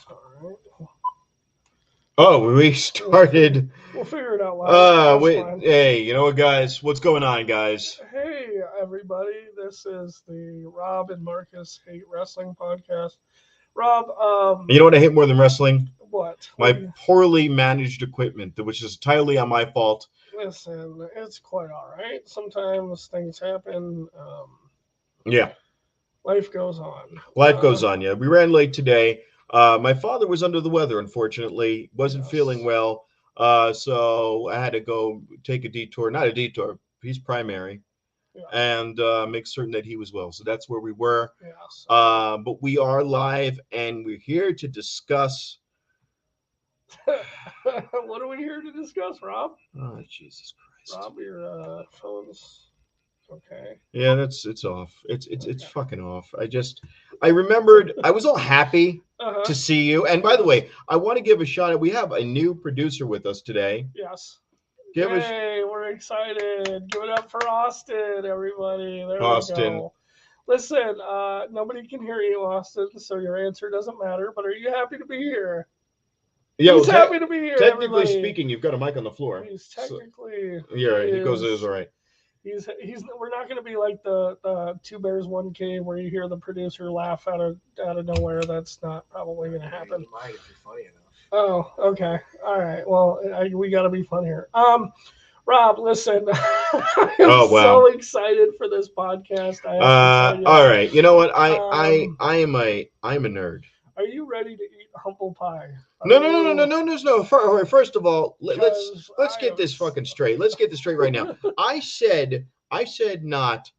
All right. Oh, we started. We'll figure it out live. That's fine. Hey, you know what, guys? What's going on, guys? Hey, everybody. This is the Rob and Markus Hate Wrestling podcast. Rob, You know what I hate more than wrestling? what? My poorly managed equipment, which is entirely on my fault. Listen, it's quite all right. Sometimes things happen. Yeah, Life goes on. life goes on. Yeah, we ran late today. My father was under the weather, unfortunately. Wasn't feeling well. So I had to go take a detour. Not a detour. He's primary. Yeah. And make certain that he was well. So that's where we were. Yes. But we are live, and we're here to discuss. What are we here to discuss, Rob? Oh, Jesus Christ! Rob, your phone's okay. Yeah, it's off. It's fucking off. I remembered. I was all happy to see you. And by the way, I want to give a shout out. We have a new producer with us today. Yes. Hey, we're excited. Give it up for Austin, everybody. There Austin. We go. Listen, nobody can hear you, Austin, so your answer doesn't matter. But are you happy to be here? Yeah, he's happy to be here. Technically speaking, you've got a mic on the floor. He's technically. So, yeah, he goes. It's all right. He's. We're not going to be like the Two Bears One Cave where you hear the producer laugh out of nowhere. That's not probably going to happen. You might if you're funny enough. Oh, okay. All right. Well, we got to be fun here. Rob, listen. I'm so excited for this podcast. All right. You know what? I'm a nerd. Are you ready to eat humble pie? No. First of all, let's get this fucking straight. Let's get this straight right now. I said not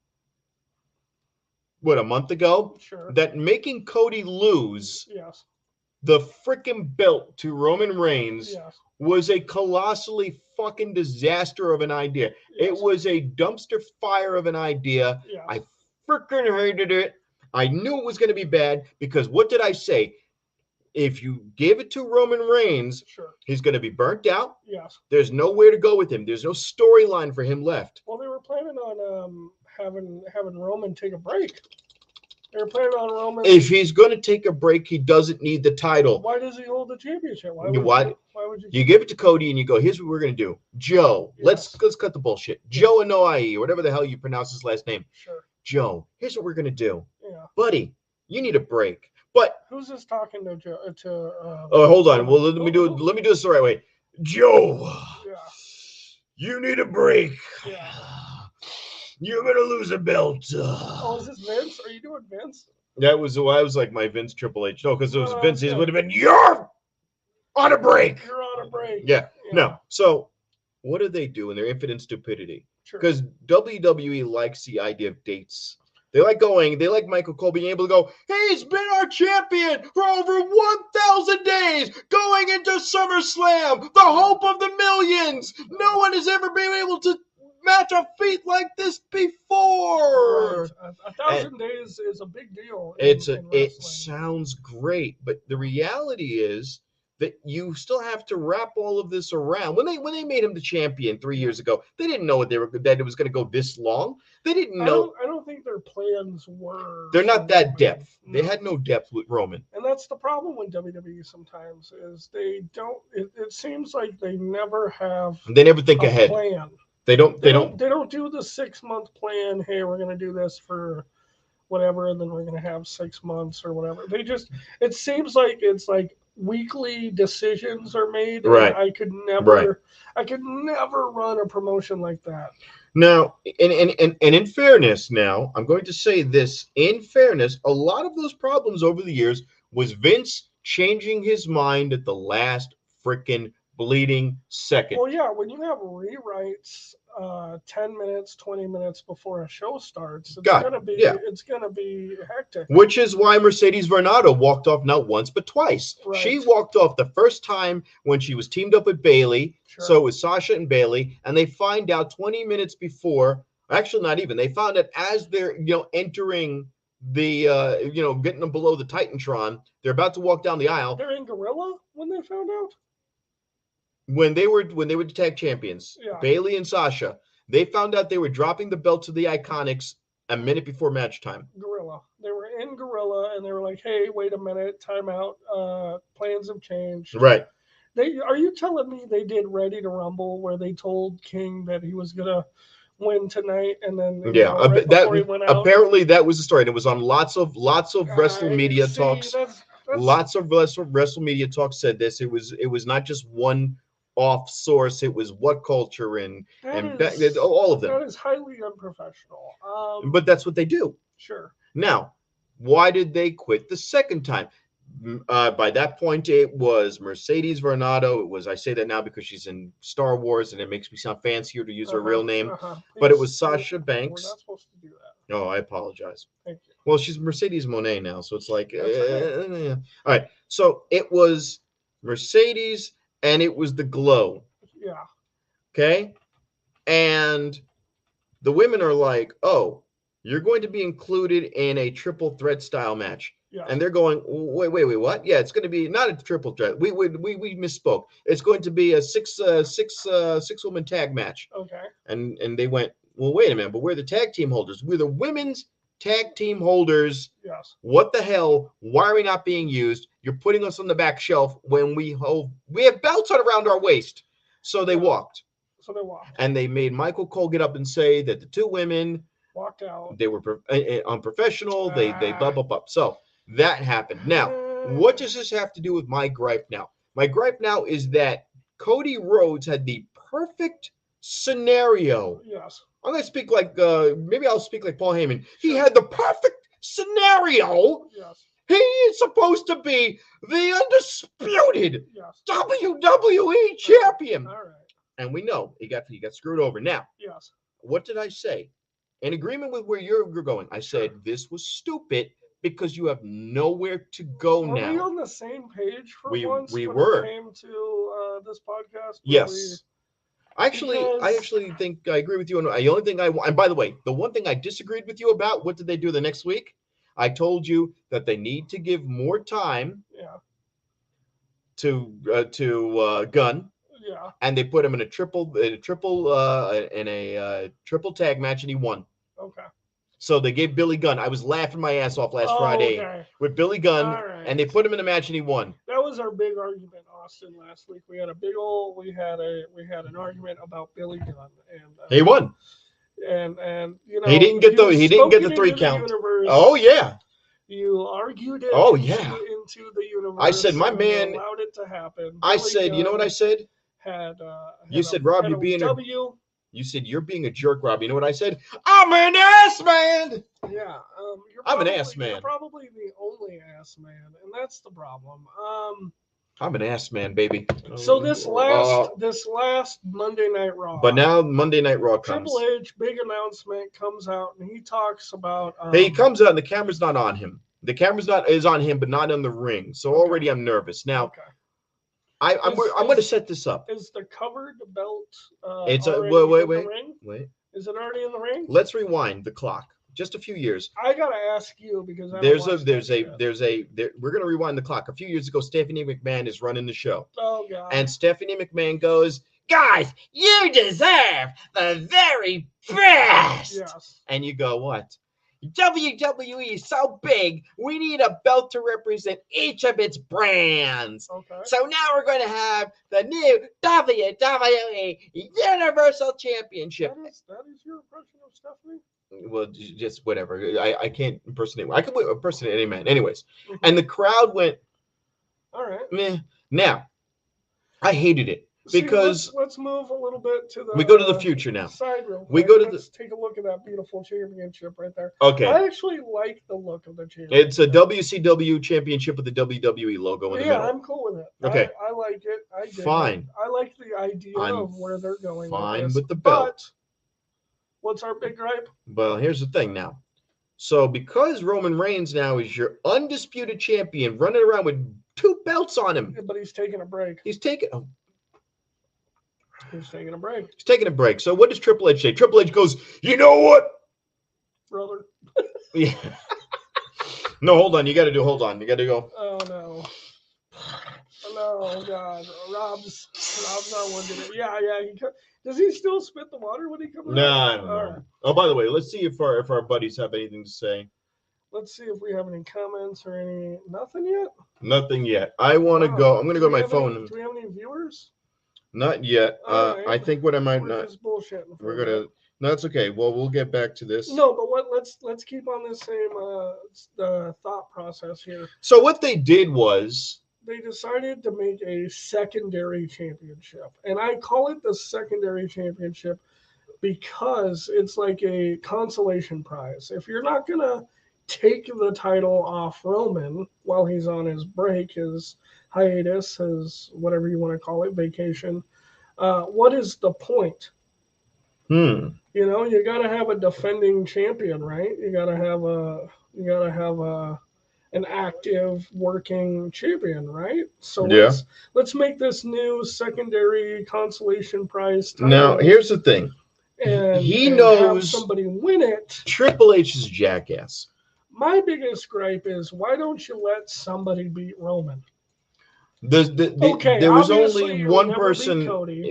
a month ago that making Cody lose the freaking belt to Roman Reigns was a colossally fucking disaster of an idea. It was a dumpster fire of an idea. I freaking hated it. I knew it was going to be bad because what did I say? If you give it to Roman Reigns, he's going to be burnt out. Yes. There's nowhere to go with him. There's no storyline for him left. Well, they were planning on having Roman take a break. They were planning on Roman. If he's going to take a break, he doesn't need the title. Why does he hold the championship? Why would you? You give it to Cody and you go, here's what we're going to do. Joe, let's cut the bullshit. Joe Anoa'i, or whatever the hell you pronounce his last name. Sure. Joe, here's what we're going to do. Yeah. Buddy, you need a break. But who's this talking to Joe? Hold on. Well, let me do this the right way. Joe, you need a break. Yeah. You're gonna lose a belt. Is this Vince? Are you doing Vince? That was like my Vince Triple H. No, because it was Vince. It would have been you're on a break. You're on a break. Yeah. No. So what do they do in their infinite stupidity? Because WWE likes the idea of dates. They like Michael Cole being able to go, he's been our champion for over 1,000 days, going into SummerSlam, the hope of the millions. No one has ever been able to match a feat like this before. Right. 1,000 days is a big deal. It sounds great, but the reality is that you still have to wrap all of this around. When they made him the champion 3 years ago, they didn't know that it was going to go this long. They didn't know. I don't think their plans were. They're not that depth. No. They had no depth with Roman. And that's the problem with WWE sometimes is they don't. It seems like they never have. They never think ahead. Plan. They don't do the 6-month plan. Hey, we're going to do this for whatever, and then we're going to have 6 months or whatever. It seems like it's like weekly decisions are made. Right. I could never run a promotion like that. Now, and in fairness, now I'm going to say this. In fairness, a lot of those problems over the years was Vince changing his mind at the last freaking bleeding second. Well, yeah, when you have rewrites 10 minutes, 20 minutes before a show starts, it's gonna be hectic. Which is why Mercedes Varnado walked off not once but twice. Right. She walked off the first time when she was teamed up with Bayley. Sure. So it was Sasha and Bayley, and they find out 20 minutes before. Actually, not even. They found out as they're entering the getting them below the Titantron. They're about to walk down the aisle. They're in Gorilla when they found out. When they were the tag champions, Bayley and Sasha, they found out they were dropping the belt to the Iconics a minute before match time. Gorilla. They were in Gorilla, and they were like, "Hey, wait a minute, time out. Plans have changed." Right. Are you telling me they did Ready to Rumble where they told King that he was gonna win tonight, and then right before he went out? Apparently that was the story. And it was on lots of Wrestle Media talks. Lots of Wrestle Media talks said this. It was not just one off source. It was What Culture and all of them. That is highly unprofessional. But that's what they do. Sure. Now, why did they quit the second time? By that point, it was Mercedes Varnado. It was, I say that now because she's in Star Wars and it makes me sound fancier to use her real name. But it was Sasha Banks. We're not supposed to do that. Oh, I apologize. Thank you. Well, she's Mercedes Moné now, so it's like, all right. So it was Mercedes and it was the Glow. Yeah. Okay. And the women are like, oh, you're going to be included in a triple threat style match. Yeah. And they're going, wait, what? Yeah, it's going to be not a triple threat. We misspoke. It's going to be a six woman tag match. Okay. And they went, well, wait a minute, but we're the tag team holders. We're the women's tag team holders. Yes. What the hell? Why are we not being used? You're putting us on the back shelf when we have belts on around our waist. So they walked. And they made Michael Cole get up and say that the two women walked out. They were unprofessional. They blah. So that happened. Now, what does this have to do with my gripe now? My gripe now is that Cody Rhodes had the perfect scenario. Yes. I'm going to speak like, maybe I'll speak like Paul Heyman. He had the perfect scenario. Yes. He is supposed to be the undisputed WWE champion. All right. And we know he got screwed over. Now, yes. What did I say? In agreement with where you're going, I said this was stupid because you have nowhere to go now. Are we on the same page for once? We when were. It came to this podcast. Yes. I actually think I agree with you. And the only thing and by the way, the one thing I disagreed with you about, what did they do the next week? I told you that they need to give more time. Yeah. To Gunn. Yeah. And they put him in a triple tag match, and he won. Okay. So they gave Billy Gunn. I was laughing my ass off last Friday with Billy Gunn, and they put him in a match, and he won. That was our big argument, Austin, last week. We had an argument about Billy Gunn, and he won. And he didn't get the 3 count. Oh yeah. You argued it into the universe. I said, my man allowed it to happen. I said, Gunn, you know what I said? You said, Rob, you're being you said you're being a jerk, Rob. You know what I said? I'm an ass man. Yeah, I'm an ass man. You're probably the only ass man, and that's the problem. I'm an ass man, baby. So this last Monday Night Raw. But now Monday Night Raw comes. Triple H, big announcement, comes out and he talks about. He comes out and the camera's not on him. The camera's is on him, but not in the ring. So already I'm nervous. Now, I'm going to set this up. Is the covered belt? It's wait. Is it already in the ring? Let's rewind the clock. Just a few years. I gotta ask you because we're gonna rewind the clock. A few years ago, Stephanie McMahon is running the show. Oh God. And Stephanie McMahon goes, guys, you deserve the very best. Yes. And you go, what? WWE is so big, we need a belt to represent each of its brands. Okay. So now we're going to have the new WWE Universal Championship. That is your impression of Stephanie? Well, just whatever. I can't impersonate. I can impersonate any man. Anyways. And the crowd went, all right. Meh. Now, I hated it. Because let's move a little bit to the. We go to the future now. Side real quick. We go to let's take a look at that beautiful championship right there. Okay. I actually like the look of the championship. It's a WCW championship with the WWE logo in the middle. Yeah, I'm cool with it. Okay. I like it. Fine. I like the idea of where they're going. Fine with the belt. But what's our big gripe? Well, here's the thing now. So because Roman Reigns now is your undisputed champion, running around with 2 belts on him. Yeah, but he's taking a break. He's taking a break. So what does Triple H say? Triple H goes, you know what? Brother. Yeah. No, hold on. You got to go. Oh, no. No, God. Rob's not one to Yeah. Does he still spit the water when he comes out? No, I don't know. Right. Oh, by the way, let's see if our buddies have anything to say. Let's see if we have any comments or any. Nothing yet. Nothing yet. I want to go. I'm going to go to my phone. Do we have any viewers? Not yet. Right. I think what I might not. Just bullshitting. We're gonna. No, that's okay. Well, we'll get back to this. No, but let's keep on the same thought process here. So what they did was they decided to make a secondary championship, and I call it the secondary championship because it's like a consolation prize. If you're not gonna take the title off Roman while he's on his break, his hiatus, his whatever you want to call it, vacation, what is the point? You know, you got to have a defending champion, right? You got to have an active working champion, right? So let's make this new secondary consolation prize title. Now, here's the thing. And he knows have somebody win it. Triple H is a jackass. My biggest gripe is why don't you let somebody beat Roman? There was only one person.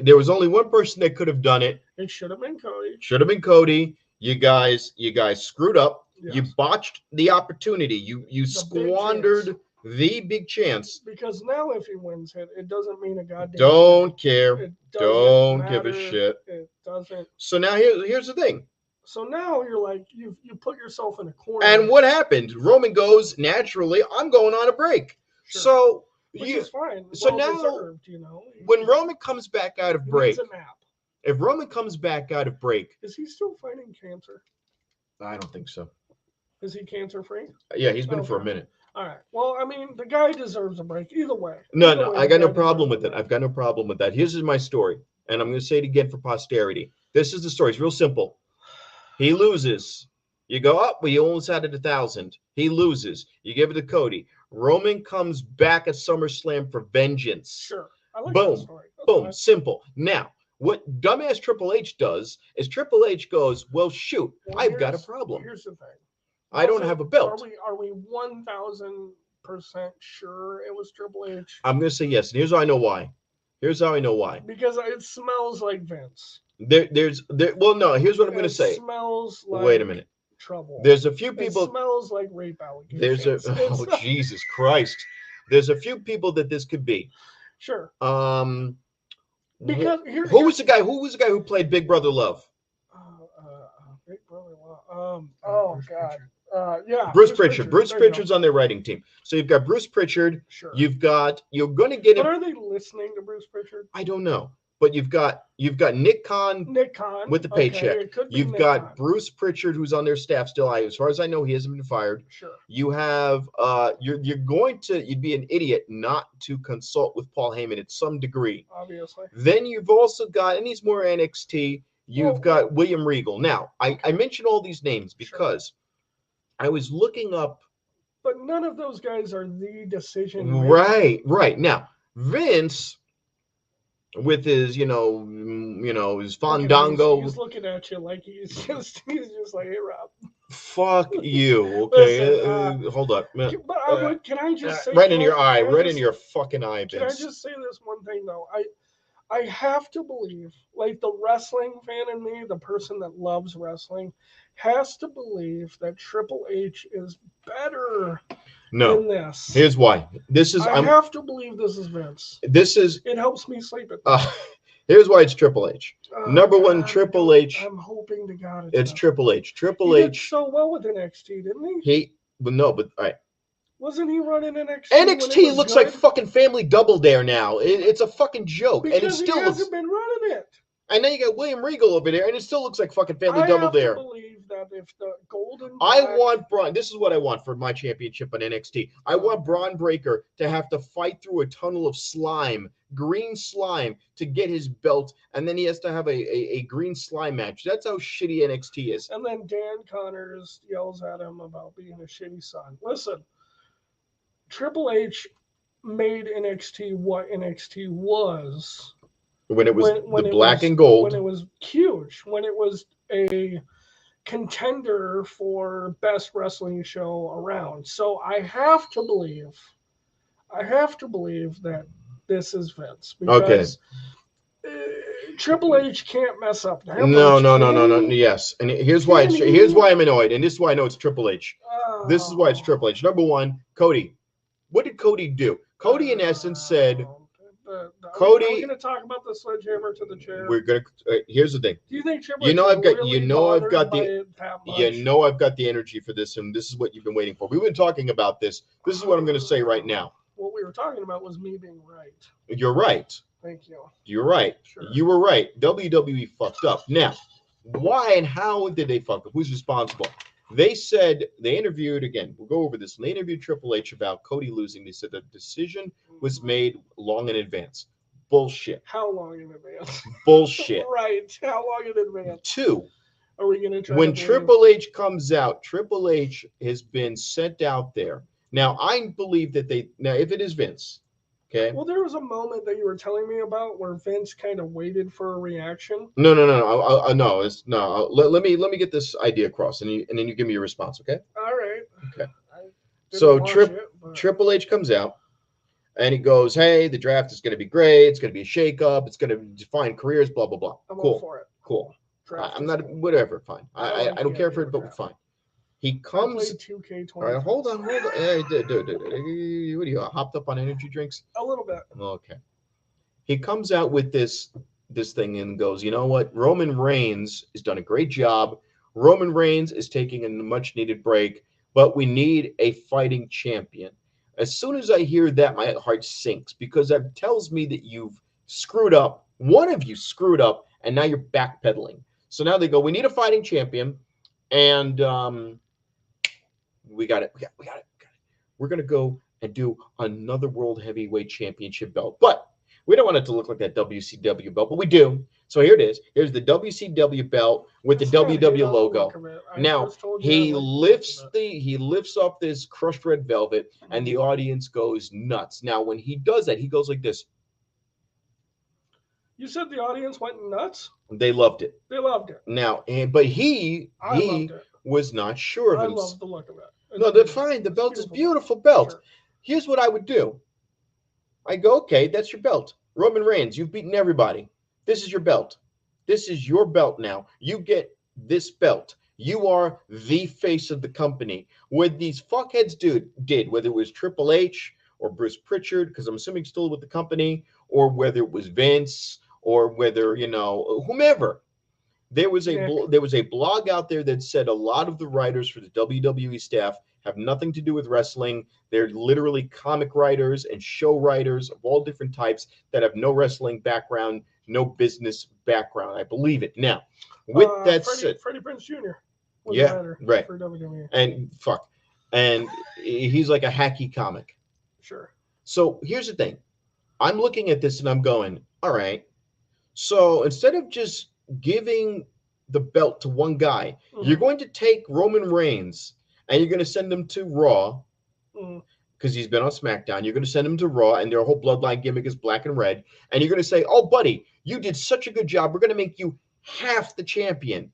There was only one person that could have done it. It should have been Cody. Should have been Cody. You guys screwed up. Yes. You botched the opportunity. You squandered the big chance. Because now if he wins it, it doesn't mean a goddamn. Don't care. Don't give a shit. It doesn't. So now here's the thing. So now you're like you put yourself in a corner. And what happened? Roman goes naturally. I'm going on a break. Sure. So. Which is fine. So now, deserved, you know, when Roman comes back out of break, if Roman comes back out of break, is he still fighting cancer? I don't think so. Is he cancer free? Yeah, he's been for a minute. All right. Well, I mean, the guy deserves a break either way. No, I got no problem with it. I've got no problem with that. Here's my story, and I'm going to say it again for posterity. This is the story. It's real simple. He loses. You go up, well, you almost had it 1,000. He loses. You give it to Cody. Roman comes back at SummerSlam for vengeance. Sure. I like boom. That story. Boom. Nice. Simple. Now, what dumbass Triple H does is Triple H goes, well, shoot, I've got a problem. Here's the thing. I don't have a belt. Are we 1,000% sure it was Triple H? I'm going to say yes. And here's how I know why. Because it smells like Vince. Well, no, here's what I'm going to say. It smells like wait a minute. Trouble. There's a few people. It smells like rape allegations. Jesus Christ. There's a few people that this could be. Sure. Because who was the guy who played Big Brother Love? Big Brother Love. Oh God. Yeah. Bruce Pritchard. Bruce Pritchard's on their writing team. So you've got Bruce Pritchard. Sure. You're going to get him. But are they listening to Bruce Pritchard? I don't know. But you've got Nick Khan with the paycheck. You've got Bruce Pritchard, who's on their staff still. As far as I know, he hasn't been fired. Sure. You have you'd be an idiot not to consult with Paul Heyman at some degree. Obviously. Then you've also got, and he's more NXT. You've got William Regal. Now, I mention all these names because I was looking up. But none of those guys are the decision. Right. Now, Vince. With his, his fandango. He's looking at you like he's just like, hey, Rob. Fuck you, okay? Listen, hold up. Can I just say right in your eye, right in your fucking eye, Vince. Can I just say this one thing though? I have to believe, like the wrestling fan in me, the person that loves wrestling, has to believe that Triple H is better. No. In this. Here's why. I have to believe this is Vince. It helps me sleep at night. Here's why it's Triple H. Number one, Triple H. I'm hoping to God it's Triple H. Triple H. He did so well with NXT, didn't he? All right. Wasn't he running NXT? NXT looks like fucking Family Double Dare now. It's a fucking joke, because and it still he hasn't been running it. And now you got William Regal over there, and it still looks like fucking Family Double Dare. I believe that if the golden I want Braun. This is what I want for my championship on NXT. I want Braun Breaker to have to fight through a tunnel of slime, green slime, to get his belt, and then he has to have a green slime match. That's how shitty NXT is. And then Dan Connors yells at him about being a shitty son. Listen, Triple H made NXT what NXT was. When it was the black and gold. When it was huge. When it was a contender for best wrestling show around. So I have to believe that this is Vince. Because Triple H can't mess up that no, much. No. Yes, and here's why I'm annoyed, and this is why I know it's Triple H. This is why it's Triple H. Number one, Cody. What did Cody do? Cody, in essence, said. Cody, are we going to talk about the sledgehammer to the chair? We're gonna. Here's the thing. Do you think Triple H I've got the energy for this, and this is what you've been waiting for. We've been talking about this. This is what I'm going to say right now. What we were talking about was me being right. You're right. Thank you. You're right. Sure. You were right. WWE fucked up. Now, why and how did they fuck up? Who's responsible? They said they interviewed again. We'll go over this. They interviewed Triple H about Cody losing. They said the decision was made long in advance. Bullshit. How long in advance? Bullshit. Right. How long in advance? 2. Are we going to try? When Triple H comes out, Triple H has been sent out there. Now, I believe that if it is Vince, okay. Well, there was a moment that you were telling me about where Vince kind of waited for a reaction. No. Let me get this idea across, and then you give me your response, okay? All right. Okay. So Triple H comes out, and he goes, "Hey, the draft is going to be great. It's going to be a shake-up. It's going to define careers. Blah blah blah." I'm all for it. Cool. I'm not. Whatever. Fine. I don't care for it, but fine. He comes. 2K26. All right, hold on. Hey, dude. What are you hopped up on energy drinks? A little bit. Okay. He comes out with this thing and goes, you know what? Roman Reigns has done a great job. Roman Reigns is taking a much needed break, but we need a fighting champion. As soon as I hear that, my heart sinks because that tells me that you've screwed up. One of you screwed up, and now you're backpedaling. So now they go, we need a fighting champion, and we got it. We're going to go and do another World Heavyweight Championship belt. But we don't want it to look like that WCW belt, but we do. So here it is. Here's the WCW belt with the WW logo. Now he lifts off this crushed red velvet, and the audience goes nuts. Now when he does that, he goes like this. You said the audience went nuts? They loved it. They loved it. Now, but he was not sure of himself. I love the look of it. No, they're fine. The belt is a beautiful belt. Sure. Here's what I would do. I go, okay, that's your belt. Roman Reigns, you've beaten everybody. This is your belt. This is your belt now. You get this belt. You are the face of the company. What these fuckheads did, whether it was Triple H or Bruce Pritchard, because I'm assuming still with the company, or whether it was Vince, or whether, whomever. There was a blog out there that said a lot of the writers for the WWE staff have nothing to do with wrestling. They're literally comic writers and show writers of all different types that have no wrestling background, no business background. I believe it. Now, with that said, Freddie Prinze Jr. was a writer for WWE. And he's like a hacky comic. Sure. So here's the thing. I'm looking at this and I'm going, all right. So instead of just giving the belt to one guy, you're going to take Roman Reigns and you're going to send him to Raw because he's been on SmackDown. You're going to send him to Raw, and their whole bloodline gimmick is black and red. And you're going to say, oh, buddy, you did such a good job. We're going to make you half the champion.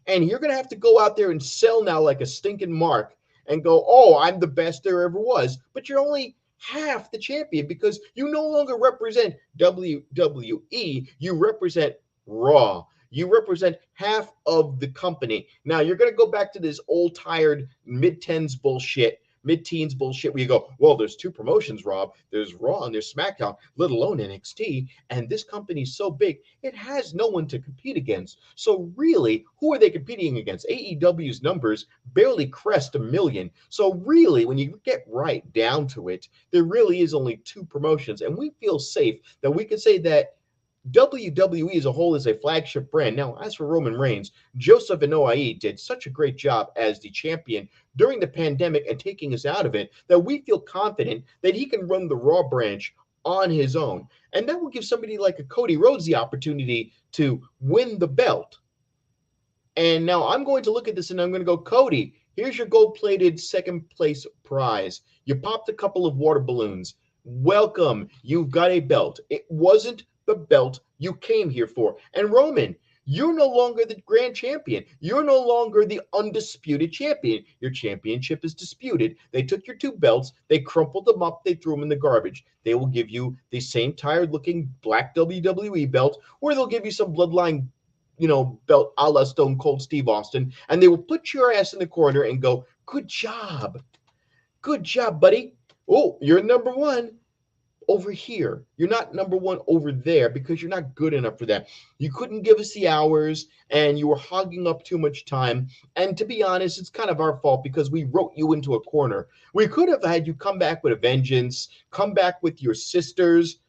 And you're going to have to go out there and sell now like a stinking mark and go, oh, I'm the best there ever was. But you're only half the champion because you no longer represent WWE. You represent Raw. You represent half of the company. Now, you're going to go back to this old, tired, mid-teens bullshit where you go, well, there's two promotions, Rob. There's Raw and there's SmackDown, let alone NXT. And this company's so big, it has no one to compete against. So really, who are they competing against? AEW's numbers barely crest 1 million. So really, when you get right down to it, there really is only two promotions. And we feel safe that we can say that WWE as a whole is a flagship brand. Now, as for Roman Reigns, Joseph Inoue did such a great job as the champion during the pandemic and taking us out of it that we feel confident that he can run the Raw branch on his own. And that will give somebody like a Cody Rhodes the opportunity to win the belt. And now I'm going to look at this and I'm going to go, Cody, here's your gold-plated second place prize. You popped a couple of water balloons. Welcome. You've got a belt. It wasn't the belt you came here for. And Roman, You're no longer the grand champion. You're no longer the undisputed champion. Your championship is disputed. They took your 2 belts, they crumpled them up, they threw them in the garbage. They will give you the same tired-looking black WWE belt, or they'll give you some bloodline, belt a la Stone Cold Steve Austin, and they will put your ass in the corner and go, good job. Good job, buddy. Oh, you're number 1 over here. You're not number 1 over there because you're not good enough for that. You couldn't give us the hours and you were hogging up too much time. And to be honest, it's kind of our fault because we wrote you into a corner. We could have had you come back with a vengeance, come back with your sisters,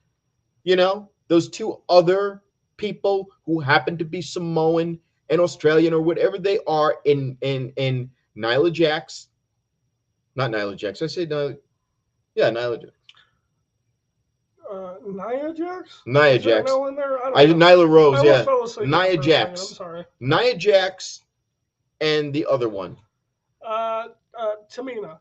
those 2 other people who happen to be Samoan and Australian or whatever they are in Nyla Jax. Not Nyla Jax. I said Nyla. Yeah, Nyla Jax. Nia Jax? Nia Jax. No in there? I don't know. Nyla Rose, yeah. Nia Jax. I'm sorry. Nia Jax and the other one. Tamina.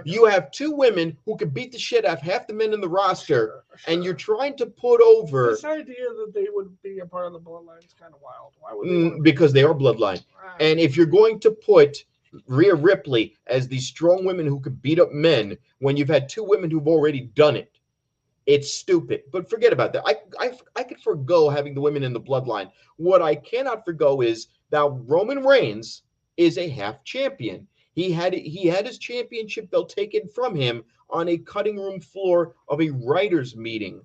You have 2 women who can beat the shit out of half the men in the roster, sure. And you're trying to put over... This idea that they would be a part of the bloodline is kind of wild. Why would they because they are bloodline. And if you're going to put Rhea Ripley as these strong women who could beat up men when you've had 2 women who've already done it, it's stupid. But forget about that. I could forgo having the women in the bloodline. What I cannot forgo is that Roman Reigns is a half champion. He had his championship belt taken from him on a cutting room floor of a writers' meeting.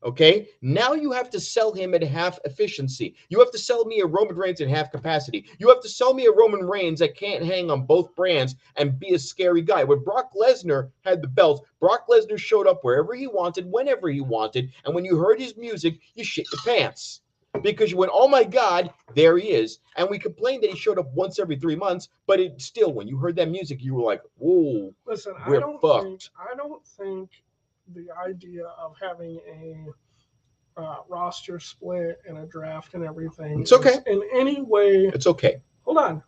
Okay, now you have to sell him at half efficiency. You have to sell me a Roman Reigns at half capacity. You have to sell me a Roman Reigns that can't hang on both brands and be a scary guy. When Brock Lesnar had the belt, Brock Lesnar showed up wherever he wanted, whenever he wanted, and when you heard his music, you shit your pants. Because you went, oh my God, there he is. And we complained that he showed up once every 3 months, but it still, when you heard that music, you were like, whoa, listen, we're fucked. I don't think the idea of having a roster split and a draft and everything. It's okay. In any way. It's okay. Hold on.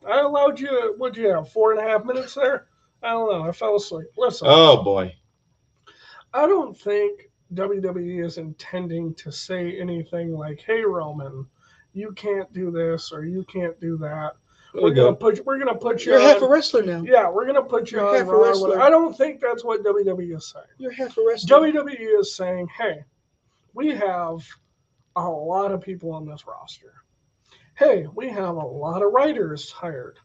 I allowed you, what'd you have, 4.5 minutes there? I don't know. I fell asleep. Listen. Oh, boy. I don't think WWE is intending to say anything like, hey, Roman, you can't do this or you can't do that. We're gonna put you. You're half a wrestler now. Yeah, we're gonna put you on Raw. I don't think that's what WWE is saying. You're half a wrestler. WWE is saying, hey, we have a lot of people on this roster. Hey, we have a lot of writers hired.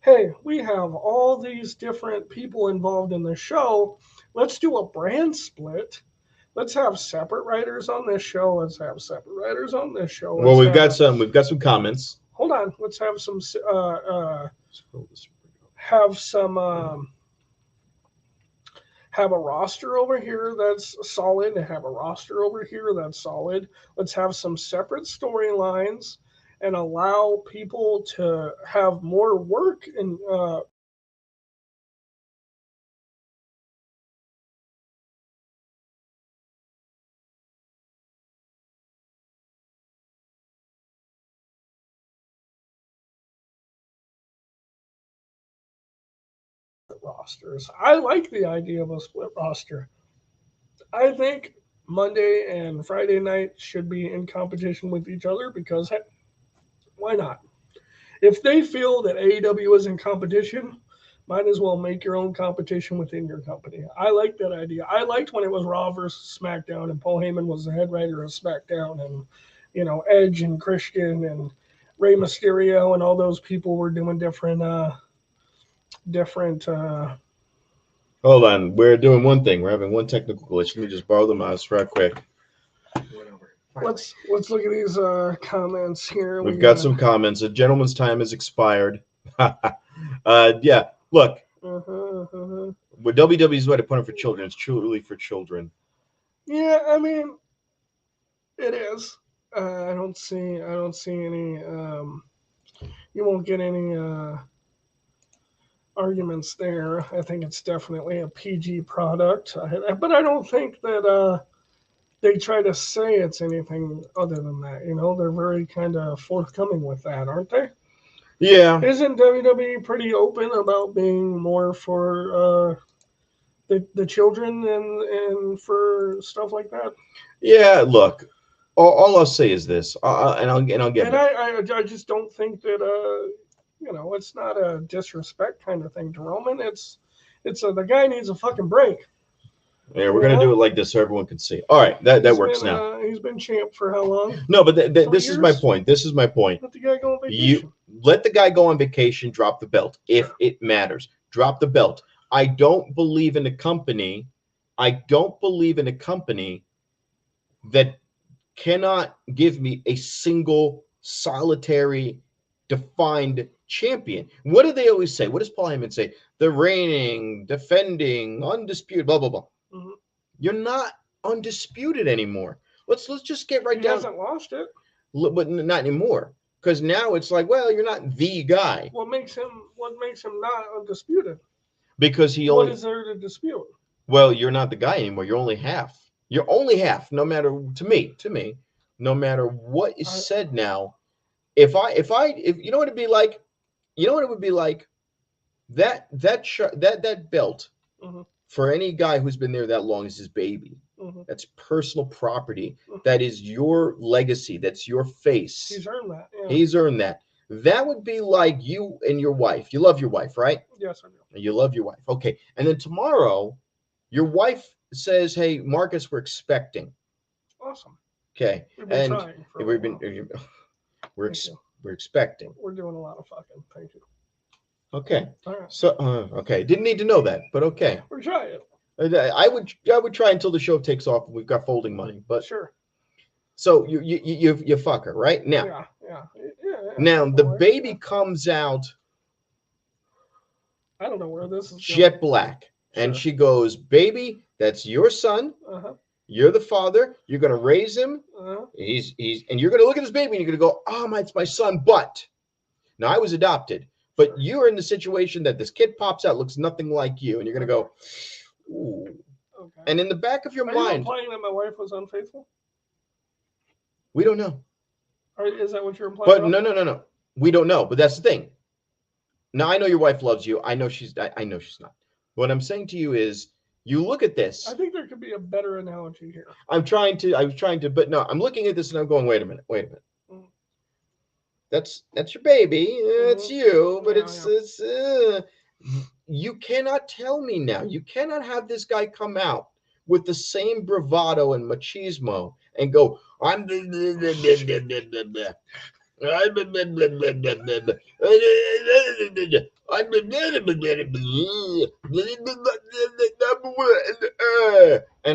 Hey, we have all these different people involved in the show. Let's do a brand split. Let's have separate writers on this show. Let's have separate writers on this show. Well, we've got some comments. Hold on. Let's have some have a roster over here that's solid, and have a roster over here that's solid. Let's have some separate storylines and allow people to have more work and rosters. I like the idea of a split roster. I think Monday and Friday night should be in competition with each other because hey, why not? If they feel that AEW is in competition, might as well make your own competition within your company. I like that idea. I liked when it was Raw versus SmackDown and Paul Heyman was the head writer of SmackDown and Edge and Christian and Rey Mysterio and all those people were doing different Hold on, we're doing one thing. We're having one technical glitch. Let me just borrow the mouse right quick. Let's look at these comments here. We've got some comments. A gentleman's time has expired. Yeah, look. What WWE's way to put it for children. It's truly for children. Yeah, I mean, it is. I don't see any. You won't get any arguments there. I think it's definitely a PG product, but I don't think that they try to say it's anything other than that. They're very kind of forthcoming with that, aren't they? Yeah. Isn't WWE pretty open about being more for the children and for stuff like that? Yeah, look, All I'll say is this, and I'll get. And I just don't think that it's not a disrespect kind of thing to Roman. It's the guy needs a fucking break. Yeah, we're gonna do it like this so everyone can see. All right, that works now. He's been champ for how long? No, but this is my point. This is my point. Let the guy go on vacation. Let the guy go on vacation. Drop the belt if it matters. Drop the belt. I don't believe in a company. That cannot give me a single solitary defined champion. What do they always say? What does Paul Heyman say? The reigning, defending, undisputed, blah blah blah. Mm-hmm. You're not undisputed anymore. Let's just get right down. He hasn't lost it, but not anymore. Because now it's like, well, you're not the guy. What makes him not undisputed? Because what is there to dispute? Well, you're not the guy anymore. You're only half. You're only half. No matter to me, no matter what is said now. If you know what it'd be like, you know what it would be like. That belt mm-hmm. for any guy who's been there that long is his baby. Mm-hmm. That's personal property. Mm-hmm. That is your legacy. That's your face. He's earned that. Yeah. He's earned that. That would be like you and your wife. You love your wife, right? Yes, I do. You love your wife. Okay. And then tomorrow, your wife says, "Hey, Marcus, we're expecting." Awesome. Okay. We're expecting. We're doing a lot of fucking. Thank you. Okay. All right. So, okay. Didn't need to know that, but okay. We're trying. I would try until the show takes off. We've got folding money, but sure. So you fuck her right now. Yeah. Now the baby comes out. I don't know where this is. Jet black, sure. And she goes, "Baby, that's your son. Uh-huh. You're the father. You're gonna raise him. Uh-huh. He's and you're gonna look at this baby and you're gonna go, oh it's my son. But now I was adopted, but sure. You're in the situation that this kid pops out, looks nothing like you, and you're gonna go, ooh." Okay. And in the back of your mind, you implying that my wife was unfaithful? We don't know. Or is that what you're implying? But no. We don't know. But that's the thing. Now I know your wife loves you. I know she's not. What I'm saying to you is, you look at this. I think there could be a better analogy here. I was trying to, but no, I'm looking at this and I'm going, wait a minute. Mm. That's your baby. It's you, but it's you cannot tell me now. You cannot have this guy come out with the same bravado and machismo and go, I'm and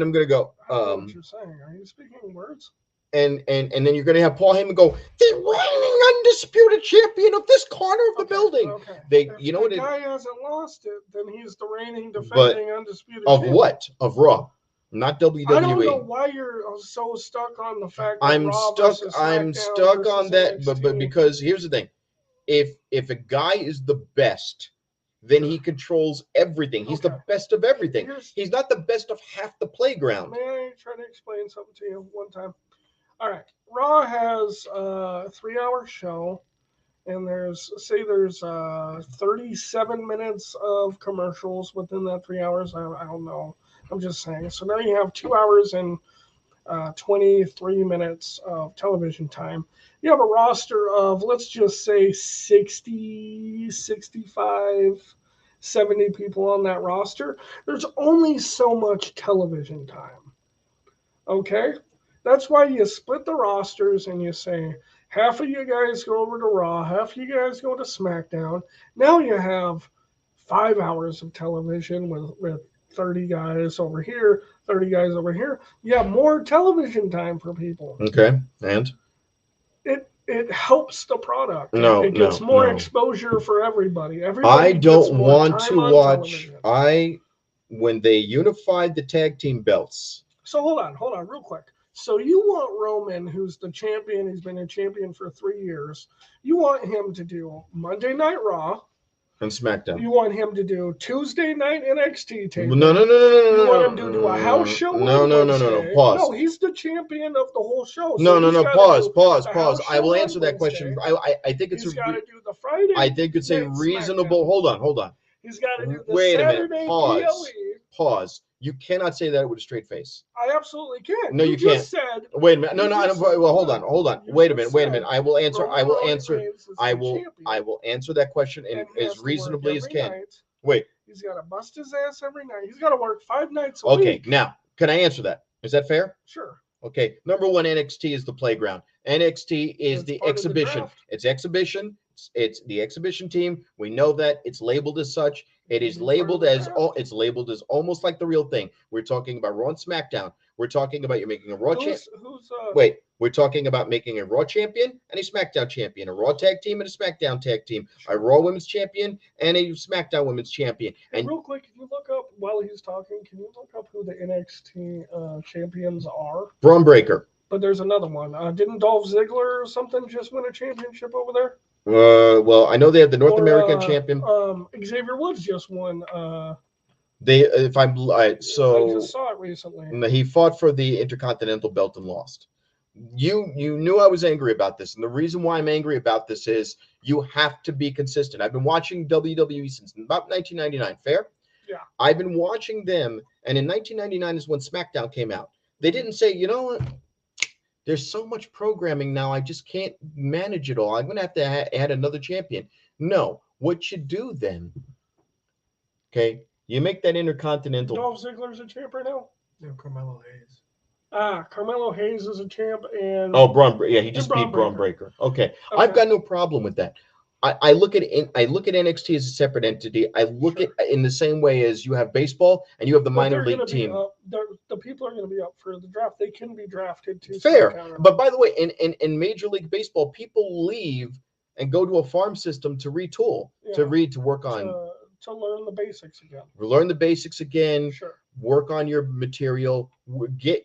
I'm gonna go. I don't know what you're saying. Are you speaking words? And then you're gonna have Paul Heyman go, the reigning undisputed champion of this corner of the building. Okay. If the guy hasn't lost it, then he's the reigning defending undisputed of champion. What? Of Raw. Not WWE. I don't know why you're so stuck on the fact that I'm stuck on that, but because here's the thing. If a guy is the best, then he controls everything. He's the best of everything. He's not the best of half the playground. May I try to explain something to you one time? All right. Raw has a 3-hour show, and there's 37 minutes of commercials within that 3 hours. I don't know. I'm just saying. So now you have 2 hours and 23 minutes of television time. You have a roster of, let's just say, 60, 65, 70 people on that roster. There's only so much television time. Okay? That's why you split the rosters and you say, half of you guys go over to Raw, half of you guys go to SmackDown. Now you have 5 hours of television with 30 guys over here, 30 guys over here. You have more television time for people. Okay, and? It helps the product. It gets more exposure for everybody. I don't want to watch. When they unified the tag team belts. So hold on, real quick. So you want Roman, who's the champion, he's been a champion for 3 years. You want him to do Monday Night Raw. And SmackDown. You want him to do Tuesday night NXT tape. No. You want him to do a house show? No. Pause. No, he's the champion of the whole show. So no. Pause. I will answer that question. I think it's. He's got to do the Friday. I think it's a reasonable. SmackDown. Hold on. He's got to do the Saturday. Pause. You cannot say that with a straight face. I absolutely can. No, you can't. Said, wait a minute. No, I don't. Well, hold on. Wait a minute. I will answer. I will answer that question as reasonably as can. Wait. He's got to bust his ass every night. He's got to work 5 nights a week. Okay, now, can I answer that? Is that fair? Sure. Okay, number one, NXT is the playground. NXT is the exhibition. It's exhibition. It's the exhibition team. We know that. It's labeled as such. It is labeled as almost like the real thing. We're talking about Raw and SmackDown. We're talking about you're making a Raw champion. Wait, we're talking about making a Raw champion and a SmackDown champion, a Raw tag team and a SmackDown tag team, a Raw women's champion and a SmackDown women's champion. And real quick, can you look up while he's talking? Can you look up who the NXT champions are? Braun Breaker. But there's another one. Didn't Dolph Ziggler or something just win a championship over there? Well, I know they have the North American champion. Xavier Woods just won. I just saw it recently. He fought for the Intercontinental belt and lost. You knew I was angry about this, and the reason why I'm angry about this is you have to be consistent. I've been watching WWE since about 1999. Fair? Yeah. I've been watching them, and in 1999 is when SmackDown came out. They didn't say, you know what? There's so much programming now, I just can't manage it all. I'm going to have to add another champion. No. What you do then, okay, you make that Intercontinental. Dolph Ziggler's a champ right now? No, Carmelo Hayes. Carmelo Hayes is a champ. And he just beat Braun Breaker. Okay. I've got no problem with that. I look at NXT as a separate entity. I look at in the same way as you have baseball and you have the minor league team. The people are going to be up for the draft. They can be drafted to. Fair, but by the way, in Major League Baseball, people leave and go to a farm system to retool, to work on, to learn the basics again. Learn the basics again. Sure. Work on your material. Get